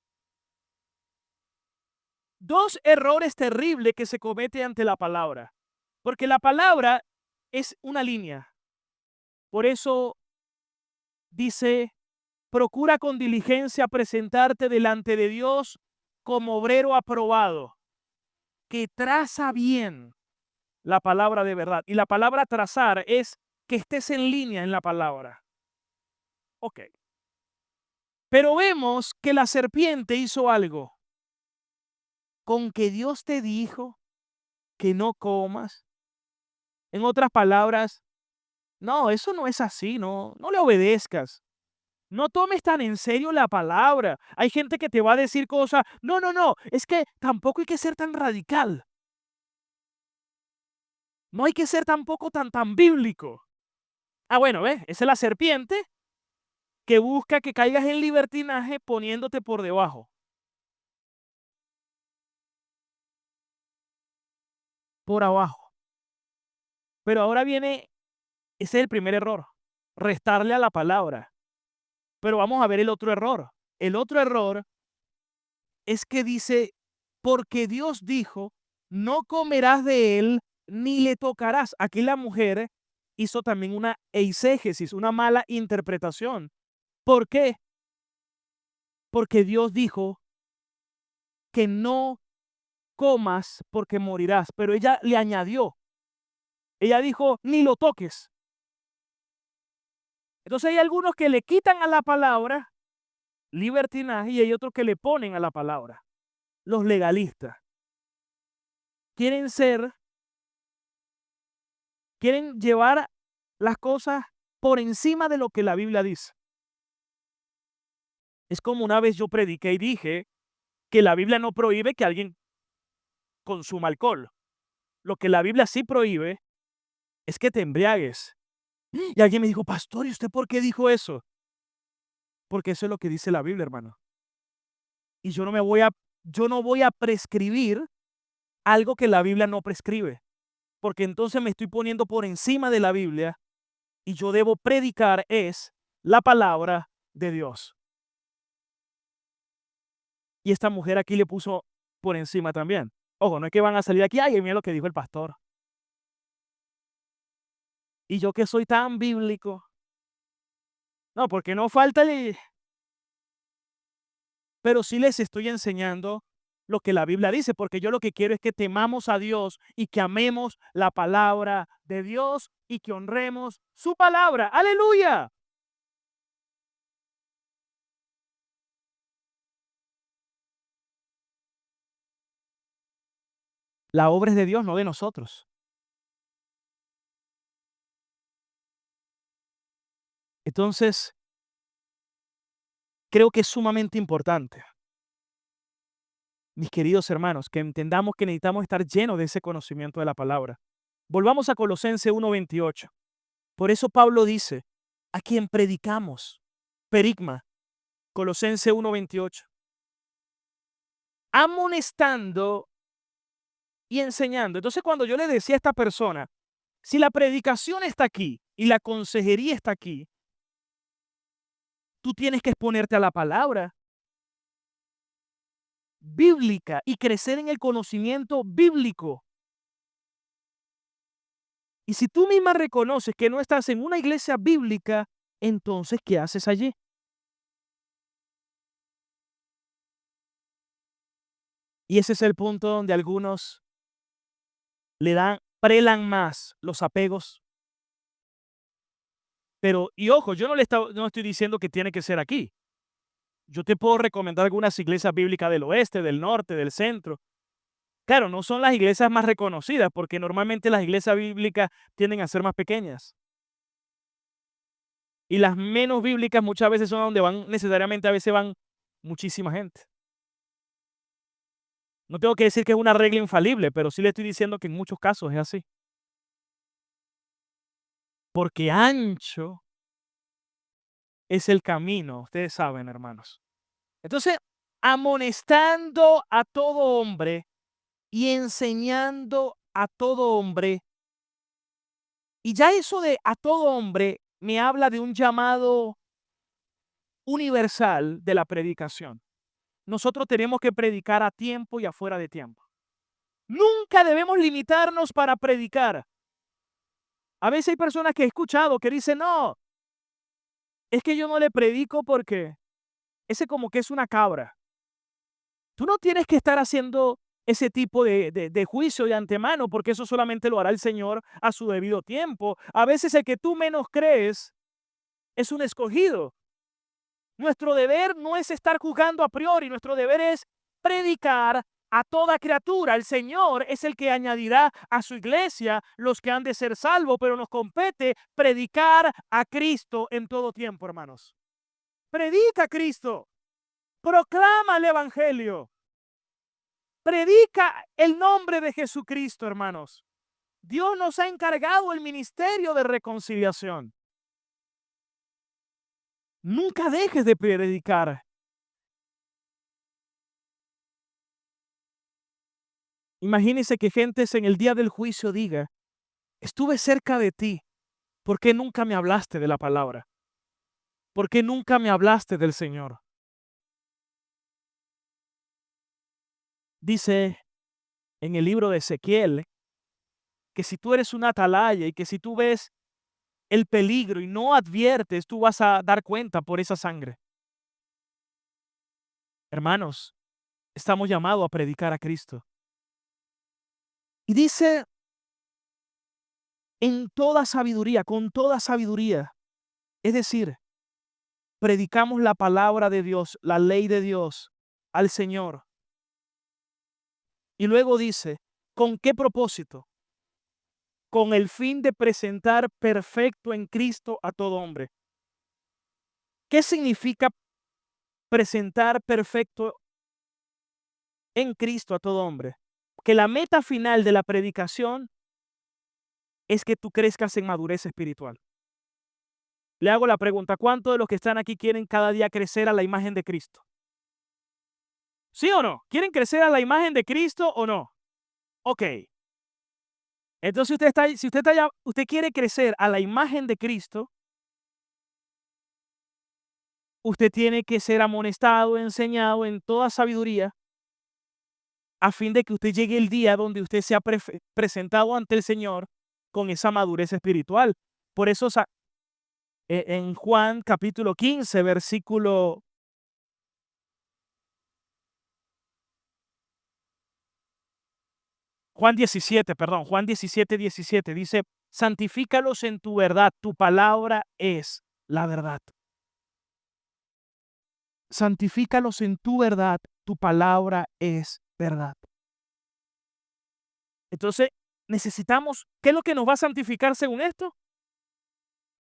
Dos errores terribles que se comete ante la palabra. Porque la palabra es una línea. Por eso dice, procura con diligencia presentarte delante de Dios como obrero aprobado, que traza bien la palabra de verdad. Y la palabra trazar es que estés en línea en la palabra. Ok. Pero vemos que la serpiente hizo algo. Con que Dios te dijo que no comas. En otras palabras, no, eso no es así, no le obedezcas. No tomes tan en serio la palabra. Hay gente que te va a decir cosas. No, es que tampoco hay que ser tan radical. No hay que ser tampoco tan bíblico. Ah, bueno, ¿ves? Esa es la serpiente que busca que caigas en libertinaje poniéndote por debajo. Por abajo. Pero ahora viene, ese es el primer error, restarle a la palabra. Pero vamos a ver el otro error. El otro error es que dice, porque Dios dijo, no comerás de él ni le tocarás. Aquí la mujer hizo también una eisegesis, una mala interpretación. ¿Por qué? Porque Dios dijo que no comas porque morirás, pero ella le añadió. Ella dijo, ni lo toques. Entonces hay algunos que le quitan a la palabra libertinaje y hay otros que le ponen a la palabra. Los legalistas quieren quieren llevar las cosas por encima de lo que la Biblia dice. Es como una vez yo prediqué y dije que la Biblia no prohíbe que alguien consuma alcohol. Lo que la Biblia sí prohíbe es que te embriagues. Y alguien me dijo, pastor, ¿y usted por qué dijo eso? Porque eso es lo que dice la Biblia, hermano. Y yo no voy a prescribir algo que la Biblia no prescribe. Porque entonces me estoy poniendo por encima de la Biblia y yo debo predicar es la palabra de Dios. Y esta mujer aquí le puso por encima también. Ojo, no es que van a salir aquí, ay, mira lo que dijo el pastor. Y yo que soy tan bíblico. No, porque no falta pero sí les estoy enseñando lo que la Biblia dice, porque yo lo que quiero es que temamos a Dios y que amemos la palabra de Dios y que honremos su palabra. Aleluya. La obra es de Dios, no de nosotros. Entonces, creo que es sumamente importante, mis queridos hermanos, que entendamos que necesitamos estar llenos de ese conocimiento de la palabra. Volvamos a Colosenses 1:28. Por eso Pablo dice, a quien predicamos, perigma, Colosenses 1:28, amonestando y enseñando. Entonces, cuando yo le decía a esta persona, si la predicación está aquí y la consejería está aquí, tú tienes que exponerte a la palabra bíblica y crecer en el conocimiento bíblico. Y si tú misma reconoces que no estás en una iglesia bíblica, entonces, ¿qué haces allí? Y ese es el punto donde algunos prelan más los apegos. Pero, y ojo, yo no estoy diciendo que tiene que ser aquí. Yo te puedo recomendar algunas iglesias bíblicas del oeste, del norte, del centro. Claro, no son las iglesias más reconocidas, porque normalmente las iglesias bíblicas tienden a ser más pequeñas. Y las menos bíblicas muchas veces son donde van necesariamente, a veces van muchísima gente. No tengo que decir que es una regla infalible, pero sí le estoy diciendo que en muchos casos es así. Porque ancho es el camino, ustedes saben, hermanos. Entonces, amonestando a todo hombre y enseñando a todo hombre. Y ya eso de a todo hombre me habla de un llamado universal de la predicación. Nosotros tenemos que predicar a tiempo y afuera de tiempo. Nunca debemos limitarnos para predicar. A veces hay personas que he escuchado que dicen, no, es que yo no le predico porque ese como que es una cabra. Tú no tienes que estar haciendo ese tipo de juicio de antemano, porque eso solamente lo hará el Señor a su debido tiempo. A veces el que tú menos crees es un escogido. Nuestro deber no es estar juzgando a priori, nuestro deber es predicar a toda criatura. El Señor es el que añadirá a su iglesia los que han de ser salvos, pero nos compete predicar a Cristo en todo tiempo, hermanos. Predica a Cristo, proclama el Evangelio, predica el nombre de Jesucristo, hermanos. Dios nos ha encargado el ministerio de reconciliación. Nunca dejes de predicar. Imagínense que gentes en el día del juicio diga, estuve cerca de ti, ¿por qué nunca me hablaste de la palabra? ¿Por qué nunca me hablaste del Señor? Dice en el libro de Ezequiel que si tú eres una atalaya y que si tú ves el peligro y no adviertes, tú vas a dar cuenta por esa sangre. Hermanos, estamos llamados a predicar a Cristo. Y dice, en toda sabiduría, con toda sabiduría. Es decir, predicamos la palabra de Dios, la ley de Dios al Señor. Y luego dice, ¿con qué propósito? Con el fin de presentar perfecto en Cristo a todo hombre. ¿Qué significa presentar perfecto en Cristo a todo hombre? Que la meta final de la predicación es que tú crezcas en madurez espiritual. Le hago la pregunta, ¿cuántos de los que están aquí quieren cada día crecer a la imagen de Cristo? ¿Sí o no? ¿Quieren crecer a la imagen de Cristo o no? Ok. Entonces usted quiere crecer a la imagen de Cristo, usted tiene que ser amonestado, enseñado en toda sabiduría, a fin de que usted llegue el día donde usted sea presentado ante el Señor con esa madurez espiritual. Por eso en Juan capítulo 15, versículo Juan 17, 17 dice, santifícalos en tu verdad, tu palabra es la verdad. Santifícalos en tu verdad, tu palabra es verdad. Entonces, necesitamos, ¿qué es lo que nos va a santificar según esto?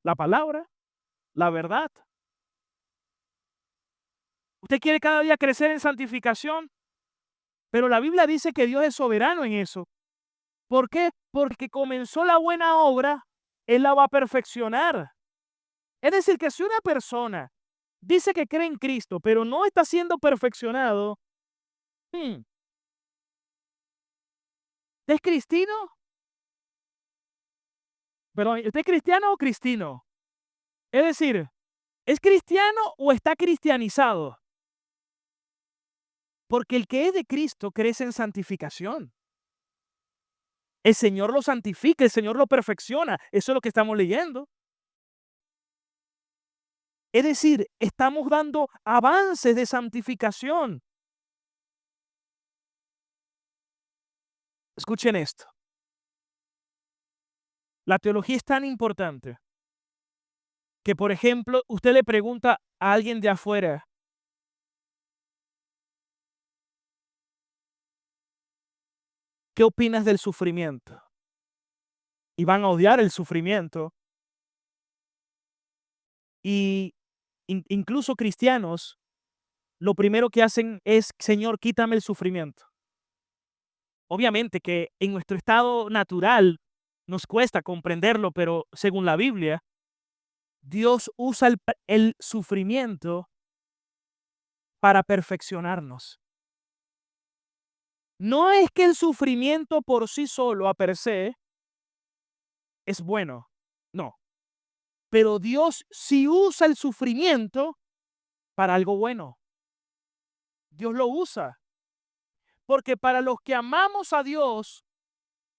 La palabra, la verdad. Usted quiere cada día crecer en santificación, pero la Biblia dice que Dios es soberano en eso. ¿Por qué? Porque comenzó la buena obra, Él la va a perfeccionar. Es decir, que si una persona dice que cree en Cristo, pero no está siendo perfeccionado, ¿usted es cristiano? Perdón, ¿usted es cristiano o cristino? Es decir, ¿es cristiano o está cristianizado? Porque el que es de Cristo crece en santificación. El Señor lo santifica, el Señor lo perfecciona. Eso es lo que estamos leyendo. Es decir, estamos dando avances de santificación. Escuchen esto. La teología es tan importante que, por ejemplo, usted le pregunta a alguien de afuera, ¿qué opinas del sufrimiento? Y van a odiar el sufrimiento. Y incluso cristianos, lo primero que hacen es, Señor, quítame el sufrimiento. Obviamente que en nuestro estado natural nos cuesta comprenderlo, pero según la Biblia, Dios usa el sufrimiento para perfeccionarnos. No es que el sufrimiento por sí solo, a per se, es bueno. No. Pero Dios sí usa el sufrimiento para algo bueno. Dios lo usa. Porque para los que amamos a Dios,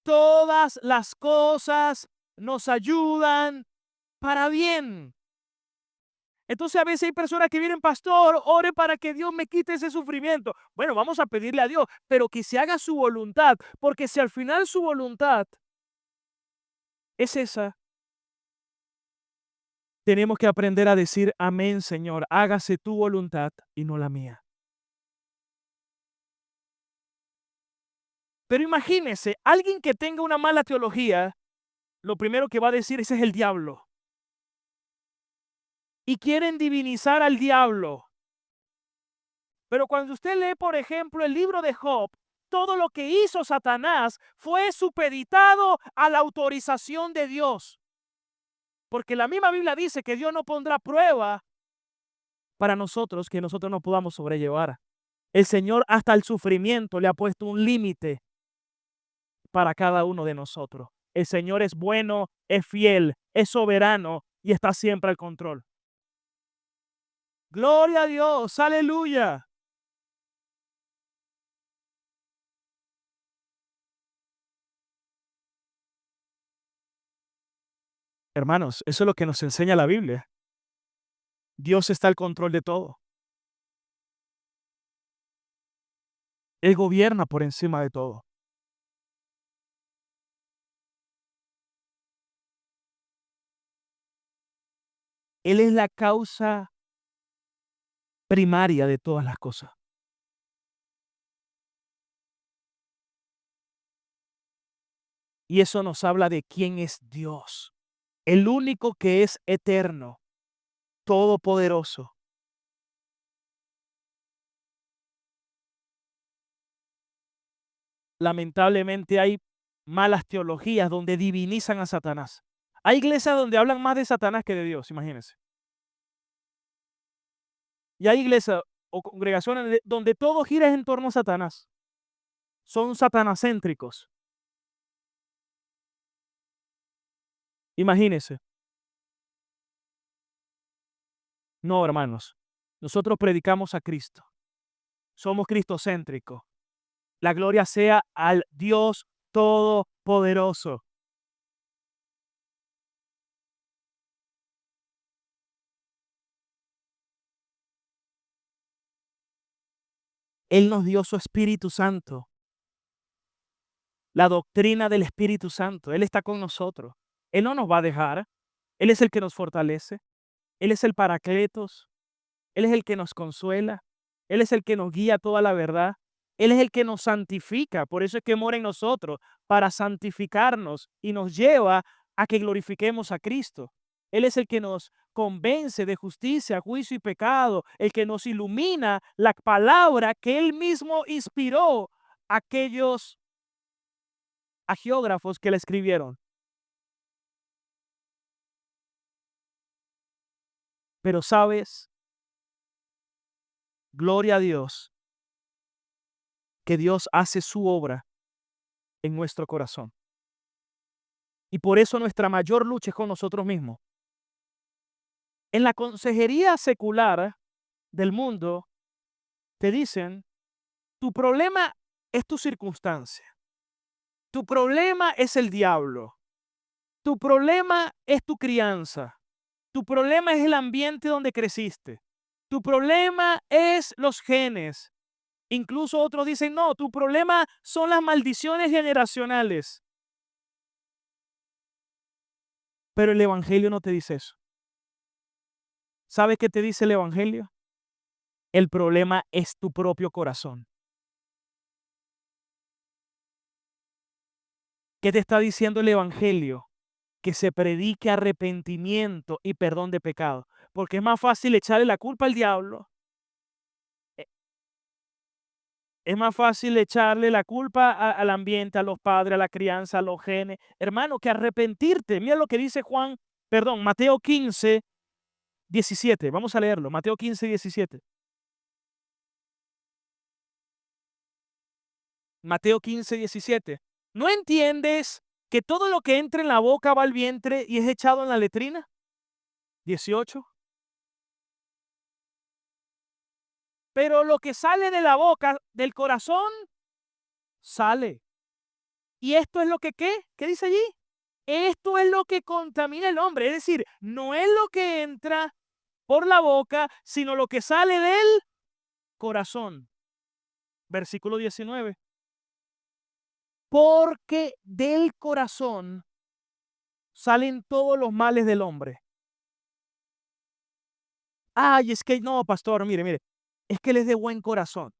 todas las cosas nos ayudan para bien. Entonces a veces hay personas que vienen, pastor, ore para que Dios me quite ese sufrimiento. Bueno, vamos a pedirle a Dios, pero que se haga su voluntad, porque si al final su voluntad es esa, tenemos que aprender a decir, amén, Señor, hágase tu voluntad y no la mía. Pero imagínese, alguien que tenga una mala teología, lo primero que va a decir, ese es el diablo. Y quieren divinizar al diablo. Pero cuando usted lee, por ejemplo, el libro de Job, todo lo que hizo Satanás fue supeditado a la autorización de Dios. Porque la misma Biblia dice que Dios no pondrá prueba para nosotros que nosotros no podamos sobrellevar. El Señor hasta el sufrimiento le ha puesto un límite para cada uno de nosotros. El Señor es bueno, es fiel, es soberano y está siempre al control. Gloria a Dios, aleluya. Hermanos, eso es lo que nos enseña la Biblia. Dios está al control de todo. Él gobierna por encima de todo. Él es la causa primaria de todas las cosas. Y eso nos habla de quién es Dios. El único que es eterno, todopoderoso. Lamentablemente hay malas teologías donde divinizan a Satanás. Hay iglesias donde hablan más de Satanás que de Dios, imagínense. Y hay iglesias o congregaciones donde todo gira en torno a Satanás. Son satanacéntricos. Imagínense. No, hermanos. Nosotros predicamos a Cristo. Somos cristocéntricos. La gloria sea al Dios Todopoderoso. Él nos dio su Espíritu Santo. La doctrina del Espíritu Santo. Él está con nosotros. Él no nos va a dejar. Él es el que nos fortalece. Él es el Paracletos. Él es el que nos consuela. Él es el que nos guía a toda la verdad. Él es el que nos santifica, por eso es que mora en nosotros, para santificarnos y nos lleva a que glorifiquemos a Cristo. Él es el que nos convence de justicia, juicio y pecado, el que nos ilumina la palabra que Él mismo inspiró a aquellos agiógrafos que la escribieron. Pero sabes, gloria a Dios, que Dios hace su obra en nuestro corazón. Y por eso nuestra mayor lucha es con nosotros mismos. En la consejería secular del mundo te dicen, tu problema es tu circunstancia, tu problema es el diablo, tu problema es tu crianza, tu problema es el ambiente donde creciste, tu problema es los genes. Incluso otros dicen, no, tu problema son las maldiciones generacionales. Pero el Evangelio no te dice eso. ¿Sabes qué te dice el Evangelio? El problema es tu propio corazón. ¿Qué te está diciendo el Evangelio? Que se predique arrepentimiento y perdón de pecado. Porque es más fácil echarle la culpa al diablo. e- Es más fácil echarle la culpa al ambiente, a los padres, a la crianza, a los genes. Hermano, que arrepentirte. Mira lo que dice Mateo 15, 17. Vamos a leerlo. Mateo 15, 17. Mateo 15, 17. ¿No entiendes que todo lo que entra en la boca va al vientre y es echado en la letrina? 18. Pero lo que sale de la boca, del corazón, sale. ¿Y esto es lo que qué? ¿Qué dice allí? Esto es lo que contamina el hombre. Es decir, no es lo que entra por la boca, sino lo que sale del corazón. Versículo 19. Porque del corazón salen todos los males del hombre. Ay, es que no, pastor, mire, es que él es de buen corazón.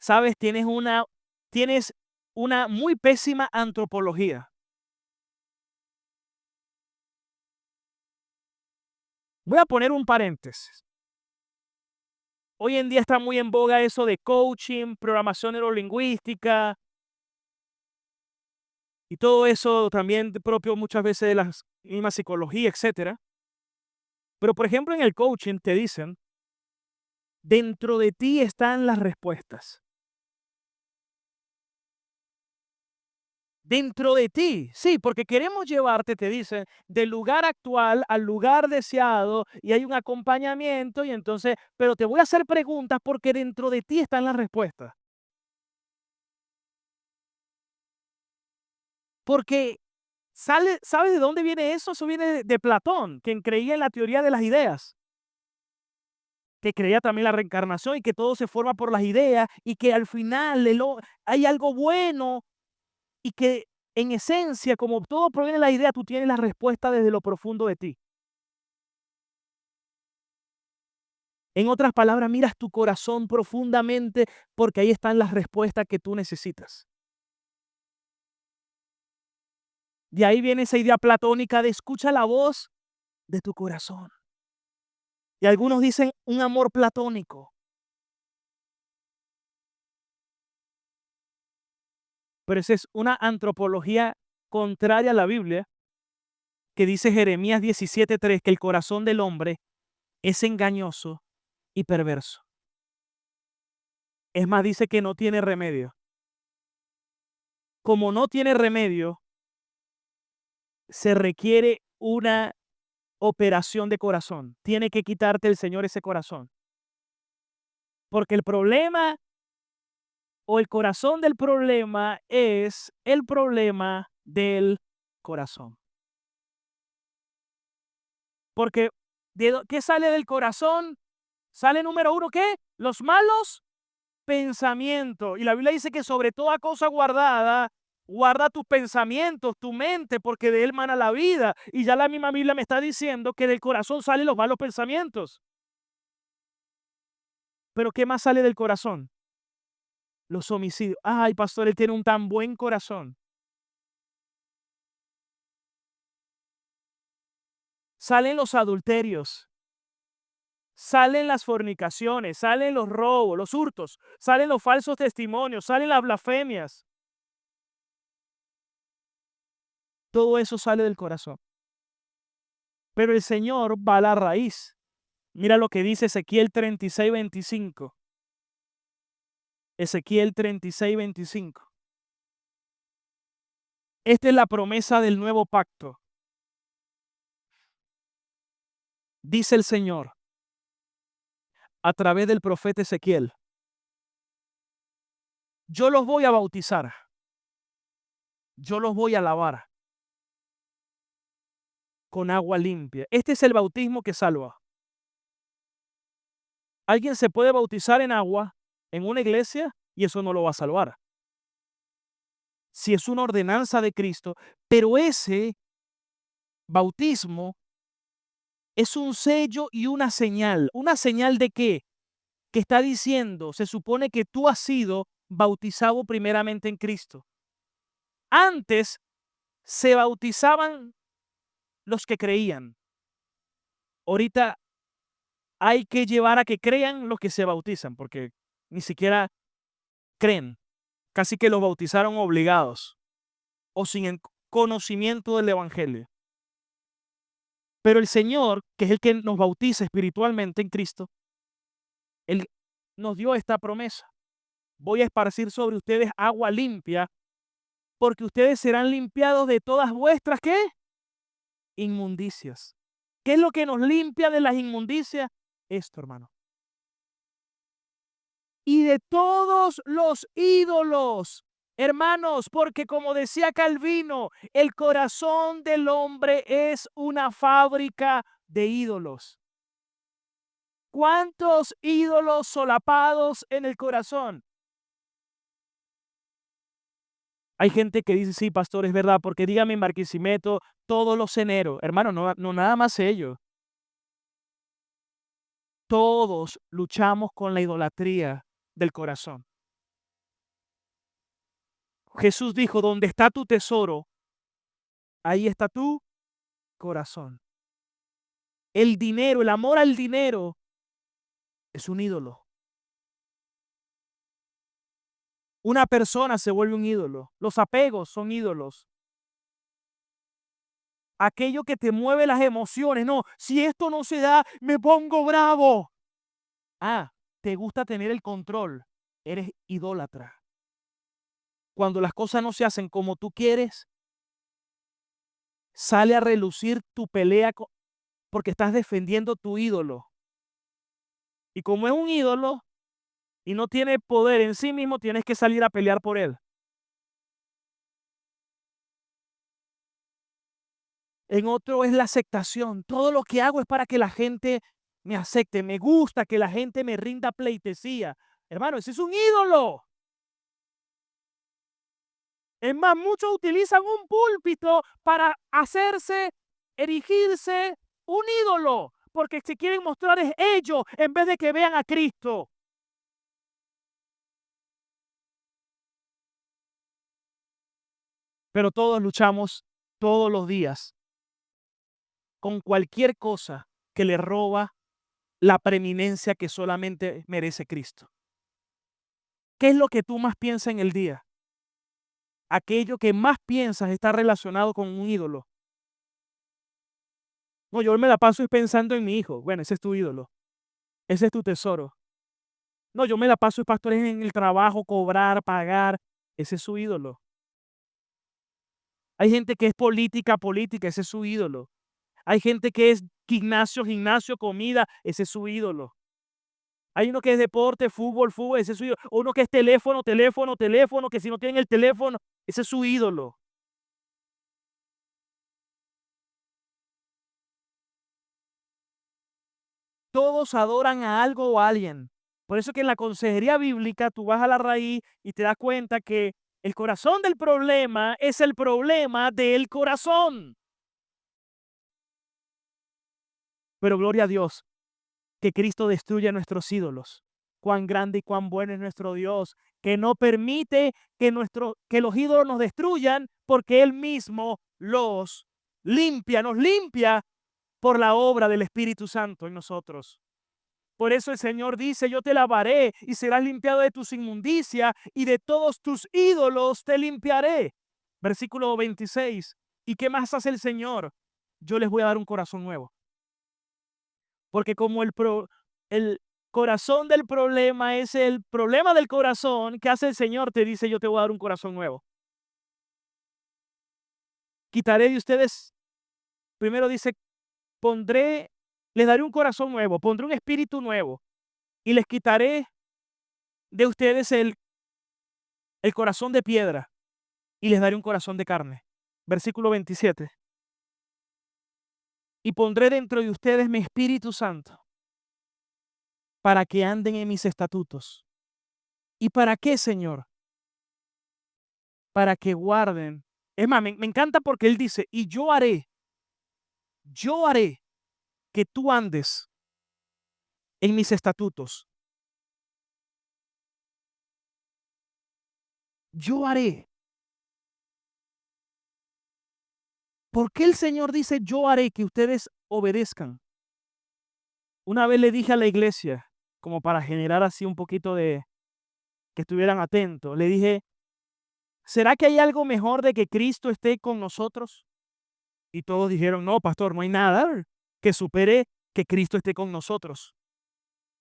Sabes, tienes una muy pésima antropología. Voy a poner un paréntesis. Hoy en día está muy en boga eso de coaching, programación neurolingüística y todo eso también propio muchas veces de la misma psicología, etcétera. Pero, por ejemplo, en el coaching te dicen, dentro de ti están las respuestas. Dentro de ti, sí, porque queremos llevarte, te dicen, del lugar actual al lugar deseado y hay un acompañamiento y entonces, pero te voy a hacer preguntas porque dentro de ti están las respuestas. Porque ¿sabes de dónde viene eso? Eso viene de Platón, quien creía en la teoría de las ideas, que creía también la reencarnación y que todo se forma por las ideas y que al final hay algo bueno y que en esencia, como todo proviene de la idea, tú tienes la respuesta desde lo profundo de ti. En otras palabras, miras tu corazón profundamente porque ahí están las respuestas que tú necesitas. De ahí viene esa idea platónica de escucha la voz de tu corazón. Y algunos dicen un amor platónico, pero esa es una antropología contraria a la Biblia, que dice Jeremías 17:3 que el corazón del hombre es engañoso y perverso. Es más, dice que no tiene remedio. Como no tiene remedio, se requiere una operación de corazón. Tiene que quitarte el Señor ese corazón. Porque el problema o el corazón del problema es el problema del corazón. Porque ¿qué sale del corazón? Sale número uno, ¿qué? Los malos pensamientos. Y la Biblia dice que sobre toda cosa guardada, guarda tus pensamientos, tu mente, porque de él mana la vida. Y ya la misma Biblia me está diciendo que del corazón salen los malos pensamientos. Pero ¿qué más sale del corazón? los homicidios. Ay, pastor, él tiene un tan buen corazón. Salen los adulterios, salen las fornicaciones, salen los robos, los hurtos, salen los falsos testimonios, salen las blasfemias. Todo eso sale del corazón. Pero el Señor va a la raíz. Mira lo que dice Ezequiel 36:25. Ezequiel 36:25. Esta es la promesa del nuevo pacto. Dice el Señor a través del profeta Ezequiel: yo los voy a bautizar, yo los voy a lavar con agua limpia. Este es el bautismo que salva. Alguien se puede bautizar en agua en una iglesia y eso no lo va a salvar. Si es una ordenanza de Cristo, pero ese bautismo es un sello y una señal. ¿Una señal de qué? Que está diciendo, se supone que tú has sido bautizado primeramente en Cristo. Antes se bautizaban los que creían. Ahorita hay que llevar a que crean los que se bautizan, porque ni siquiera creen. Casi que los bautizaron obligados o sin el conocimiento del evangelio. Pero el Señor, que es el que nos bautiza espiritualmente en Cristo, Él nos dio esta promesa: voy a esparcir sobre ustedes agua limpia, porque ustedes serán limpiados de todas vuestras, ¿qué? Inmundicias. ¿Qué es lo que nos limpia de las inmundicias? Esto, hermano. Y de todos los ídolos, hermanos, porque como decía Calvino, el corazón del hombre es una fábrica de ídolos. ¿Cuántos ídolos solapados en el corazón? Hay gente que dice, sí, pastor, es verdad, porque dígame en Barquisimeto, todos los ceneros. Hermano, no nada más ellos. Todos luchamos con la idolatría del corazón. Jesús dijo, donde está tu tesoro, ahí está tu corazón. El dinero, el amor al dinero es un ídolo. Una persona se vuelve un ídolo. Los apegos son ídolos. Aquello que te mueve las emociones. No, si esto no se da, me pongo bravo. Ah, te gusta tener el control. Eres idólatra. Cuando las cosas no se hacen como tú quieres, sale a relucir tu pelea porque estás defendiendo tu ídolo. Y como es un ídolo y no tiene poder en sí mismo, tienes que salir a pelear por él. En otro es la aceptación. Todo lo que hago es para que la gente me acepte. Me gusta que la gente me rinda pleitesía. Hermano, ese es un ídolo. Es más, muchos utilizan un púlpito para erigirse un ídolo, porque se quieren mostrar es ellos en vez de que vean a Cristo. Pero todos luchamos todos los días con cualquier cosa que le roba la preeminencia que solamente merece Cristo. ¿Qué es lo que tú más piensas en el día? Aquello que más piensas está relacionado con un ídolo. No, yo me la paso pensando en mi hijo. Bueno, ese es tu ídolo. Ese es tu tesoro. No, yo me la paso, pastor, en el trabajo, cobrar, pagar. Ese es su ídolo. Hay gente que es política, ese es su ídolo. Hay gente que es gimnasio, comida, ese es su ídolo. Hay uno que es deporte, fútbol, ese es su ídolo. Uno que es teléfono, que si no tienen el teléfono, ese es su ídolo. Todos adoran a algo o a alguien. Por eso que en la consejería bíblica tú vas a la raíz y te das cuenta que el corazón del problema es el problema del corazón. Pero gloria a Dios, que Cristo destruya nuestros ídolos. Cuán grande y cuán bueno es nuestro Dios. que no permite que los ídolos nos destruyan, porque Él mismo los limpia, nos limpia por la obra del Espíritu Santo en nosotros. Por eso el Señor dice: yo te lavaré y serás limpiado de tus inmundicias y de todos tus ídolos te limpiaré. Versículo 26. ¿Y qué más hace el Señor? Yo les voy a dar un corazón nuevo. Porque como el corazón del problema es el problema del corazón, ¿qué hace el Señor? Te dice: yo te voy a dar un corazón nuevo. Quitaré de ustedes, primero dice, les daré un corazón nuevo, pondré un espíritu nuevo y les quitaré de ustedes el corazón de piedra y les daré un corazón de carne. Versículo 27. Y pondré dentro de ustedes mi Espíritu Santo para que anden en mis estatutos. ¿Y para qué, Señor? Para que guarden. Es más, me encanta porque Él dice: y yo haré que tú andes en mis estatutos. Yo haré. ¿Por qué el Señor dice: yo haré que ustedes obedezcan? Una vez le dije a la iglesia, como para generar así un poquito de que estuvieran atentos, le dije: ¿será que hay algo mejor de que Cristo esté con nosotros? Y todos dijeron: no, pastor, no hay nada que supere que Cristo esté con nosotros.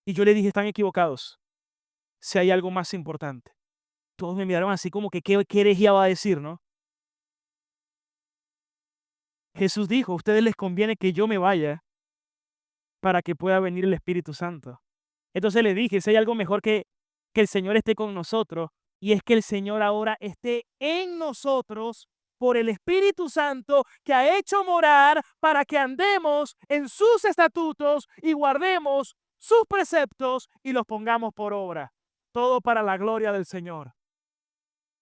Y yo le dije: están equivocados. Si hay algo más importante. Todos me miraron así como que qué herejía va a decir, ¿no? Jesús dijo: a ustedes les conviene que yo me vaya para que pueda venir el Espíritu Santo. Entonces le dije: si hay algo mejor que el Señor esté con nosotros, y es que el Señor ahora esté en nosotros por el Espíritu Santo que ha hecho morar para que andemos en sus estatutos y guardemos sus preceptos y los pongamos por obra. Todo para la gloria del Señor.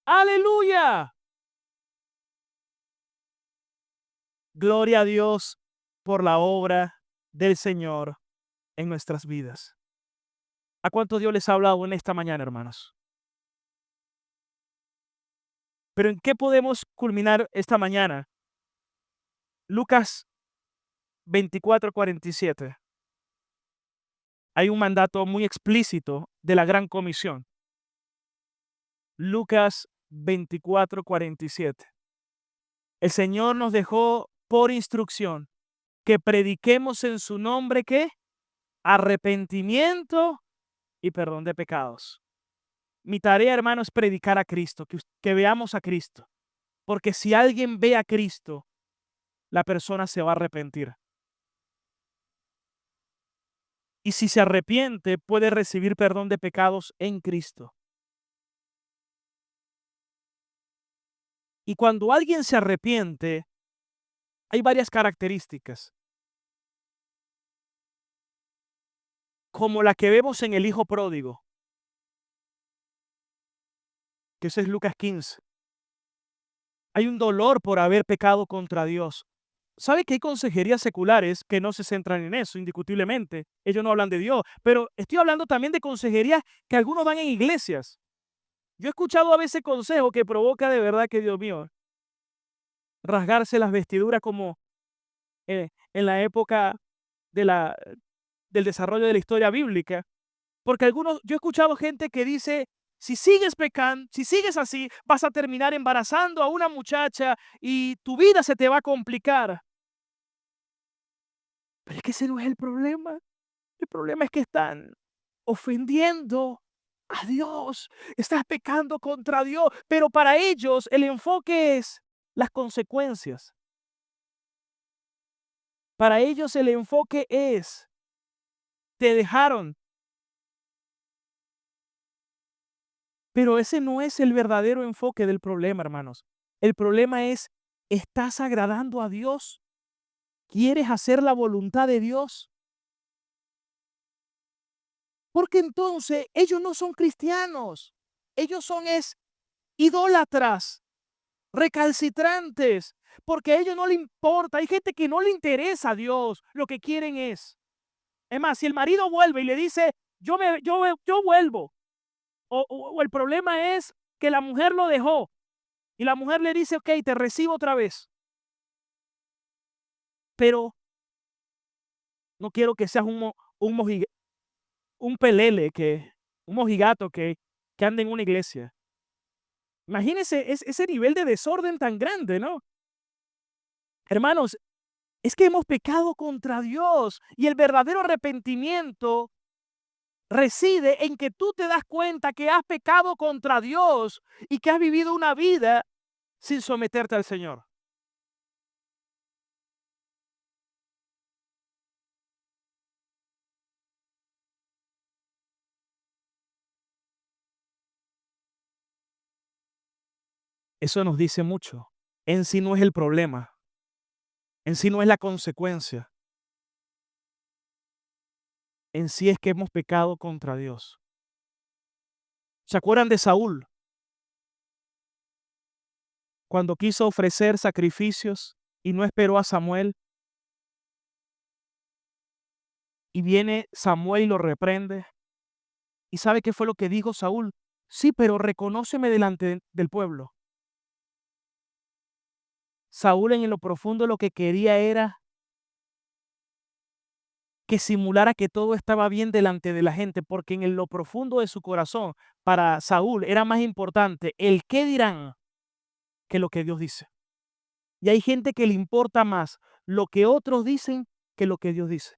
¡Aleluya! Gloria a Dios por la obra del Señor en nuestras vidas. ¿A cuánto Dios les ha hablado en esta mañana, hermanos? Pero ¿en qué podemos culminar esta mañana? Lucas 24:47. Hay un mandato muy explícito de la Gran Comisión. Lucas 24:47. El Señor nos dejó por instrucción que prediquemos en su nombre, ¿qué? Arrepentimiento y perdón de pecados. Mi tarea, hermano, es predicar a Cristo, que veamos a Cristo. Porque si alguien ve a Cristo, la persona se va a arrepentir. Y si se arrepiente, puede recibir perdón de pecados en Cristo. Y cuando alguien se arrepiente, hay varias características, como la que vemos en el hijo pródigo, que ese es Lucas 15. Hay un dolor por haber pecado contra Dios. ¿Sabe que hay consejerías seculares que no se centran en eso, indiscutiblemente? Ellos no hablan de Dios, pero estoy hablando también de consejerías que algunos dan en iglesias. Yo he escuchado a veces consejos que provoca de verdad que, Dios mío, rasgarse las vestiduras como en la época de del desarrollo de la historia bíblica. Porque yo he escuchado gente que dice: si sigues pecando, si sigues así, vas a terminar embarazando a una muchacha y tu vida se te va a complicar. Pero es que ese no es el problema. El problema es que están ofendiendo a Dios. Estás pecando contra Dios. Pero para ellos el enfoque es las consecuencias. Para ellos el enfoque es: te dejaron. Pero ese no es el verdadero enfoque del problema, hermanos. El problema es: ¿estás agradando a Dios? ¿Quieres hacer la voluntad de Dios? Porque entonces ellos no son cristianos. Ellos son idólatras, recalcitrantes, porque a ellos no le importa. Hay gente que no le interesa a Dios. Lo que quieren es más, si el marido vuelve y le dice: yo vuelvo, O el problema es que la mujer lo dejó y la mujer le dice, ok, te recibo otra vez, pero no quiero que seas un, un pelele, un mojigato que anda en una iglesia. Imagínense ese nivel de desorden tan grande, ¿no? Hermanos, es que hemos pecado contra Dios y el verdadero arrepentimiento reside en que tú te das cuenta que has pecado contra Dios y que has vivido una vida sin someterte al Señor. Eso nos dice mucho. En sí no es el problema, en sí no es la consecuencia, en sí es que hemos pecado contra Dios. ¿Se acuerdan de Saúl cuando quiso ofrecer sacrificios y no esperó a Samuel? Y viene Samuel y lo reprende. ¿Y sabe qué fue lo que dijo Saúl? Sí, pero reconóceme delante del pueblo. Saúl en lo profundo lo que quería era que simulara que todo estaba bien delante de la gente, porque en lo profundo de su corazón, para Saúl era más importante el qué dirán que lo que Dios dice. Y hay gente que le importa más lo que otros dicen que lo que Dios dice.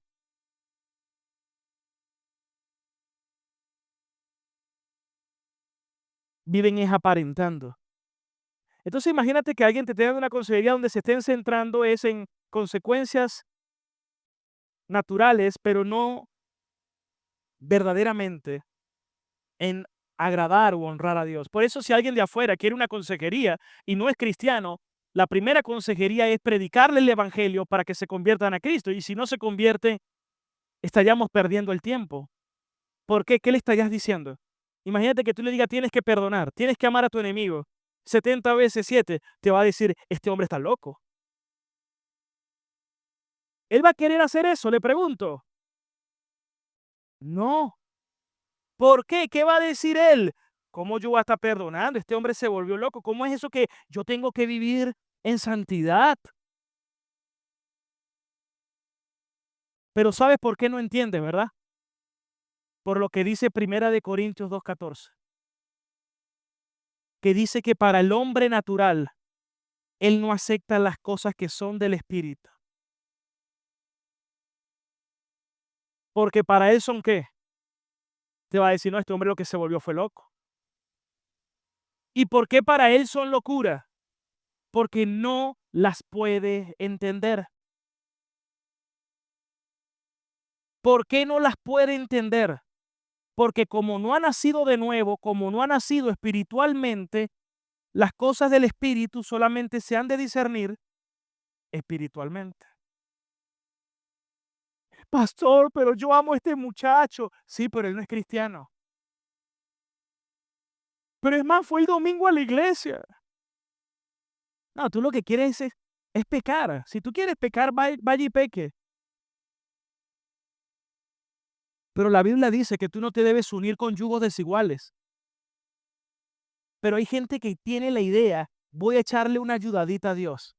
Viven es aparentando. Entonces imagínate que alguien te tenga una consejería donde se estén centrando es en consecuencias naturales, pero no verdaderamente en agradar o honrar a Dios. Por eso si alguien de afuera quiere una consejería y no es cristiano, la primera consejería es predicarle el evangelio para que se conviertan a Cristo. Y si no se convierte, estaríamos perdiendo el tiempo. ¿Por qué? ¿Qué le estarías diciendo? Imagínate que tú le digas, tienes que perdonar, tienes que amar a tu enemigo. 70 veces 7, te va a decir, este hombre está loco. ¿Él va a querer hacer eso? Le pregunto. No. ¿Por qué? ¿Qué va a decir él? ¿Cómo yo voy a estar perdonando? Este hombre se volvió loco. ¿Cómo es eso que yo tengo que vivir en santidad? Pero ¿sabes por qué no entiende, verdad? Por lo que dice Primera de Corintios 2:14, que dice que para el hombre natural, él no acepta las cosas que son del Espíritu. Porque para él son ¿qué? Te va a decir, no, este hombre lo que se volvió fue loco. ¿Y por qué para él son locura? Porque no las puede entender. ¿Por qué no las puede entender? Porque como no ha nacido de nuevo, como no ha nacido espiritualmente, las cosas del espíritu solamente se han de discernir espiritualmente. Pastor, pero yo amo a este muchacho. Sí, pero él no es cristiano. Pero es más, fue el domingo a la iglesia. No, tú lo que quieres es pecar. Si tú quieres pecar, vaya y peque. Pero la Biblia dice que tú no te debes unir con yugos desiguales. Pero hay gente que tiene la idea, voy a echarle una ayudadita a Dios.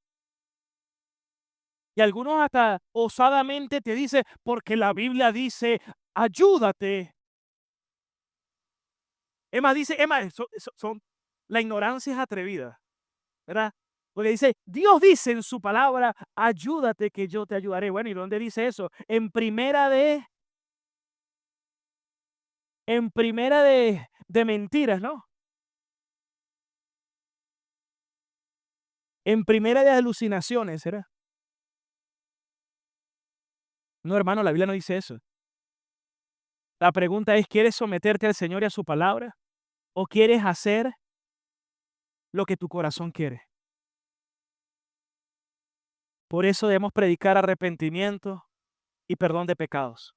Y algunos hasta osadamente te dicen, porque la Biblia dice, ayúdate. Emma dice, Emma, la ignorancia es atrevida, ¿verdad? Porque dice, Dios dice en su palabra, ayúdate que yo te ayudaré. Bueno, ¿y dónde dice eso? En primera de mentiras, ¿no? En primera de alucinaciones, ¿será? No, hermano, la Biblia no dice eso. La pregunta es, ¿quieres someterte al Señor y a su palabra? ¿O quieres hacer lo que tu corazón quiere? Por eso debemos predicar arrepentimiento y perdón de pecados.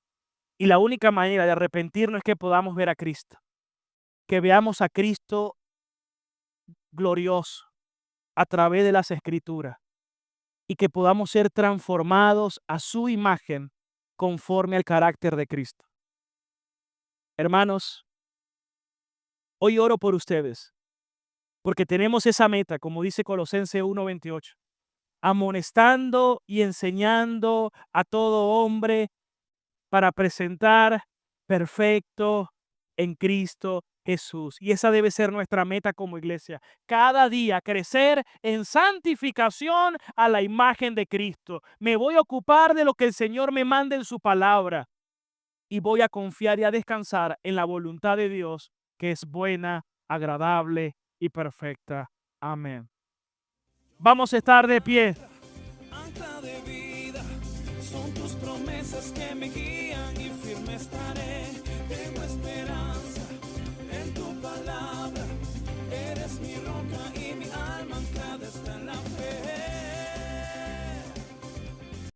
Y la única manera de arrepentirnos es que podamos ver a Cristo. Que veamos a Cristo glorioso a través de las Escrituras. Y que podamos ser transformados a su imagen conforme al carácter de Cristo. Hermanos, Hoy oro por ustedes, porque tenemos esa meta, como dice Colosenses 1:28, amonestando y enseñando a todo hombre para presentar perfecto en Cristo Jesús. Y esa debe ser nuestra meta como iglesia. Cada día crecer en santificación a la imagen de Cristo. Me voy a ocupar de lo que el Señor me manda en su palabra y voy a confiar y a descansar en la voluntad de Dios, que es buena, agradable y perfecta. Amén. Vamos a estar de pie. Ancla de vida, son tus promesas que me guían.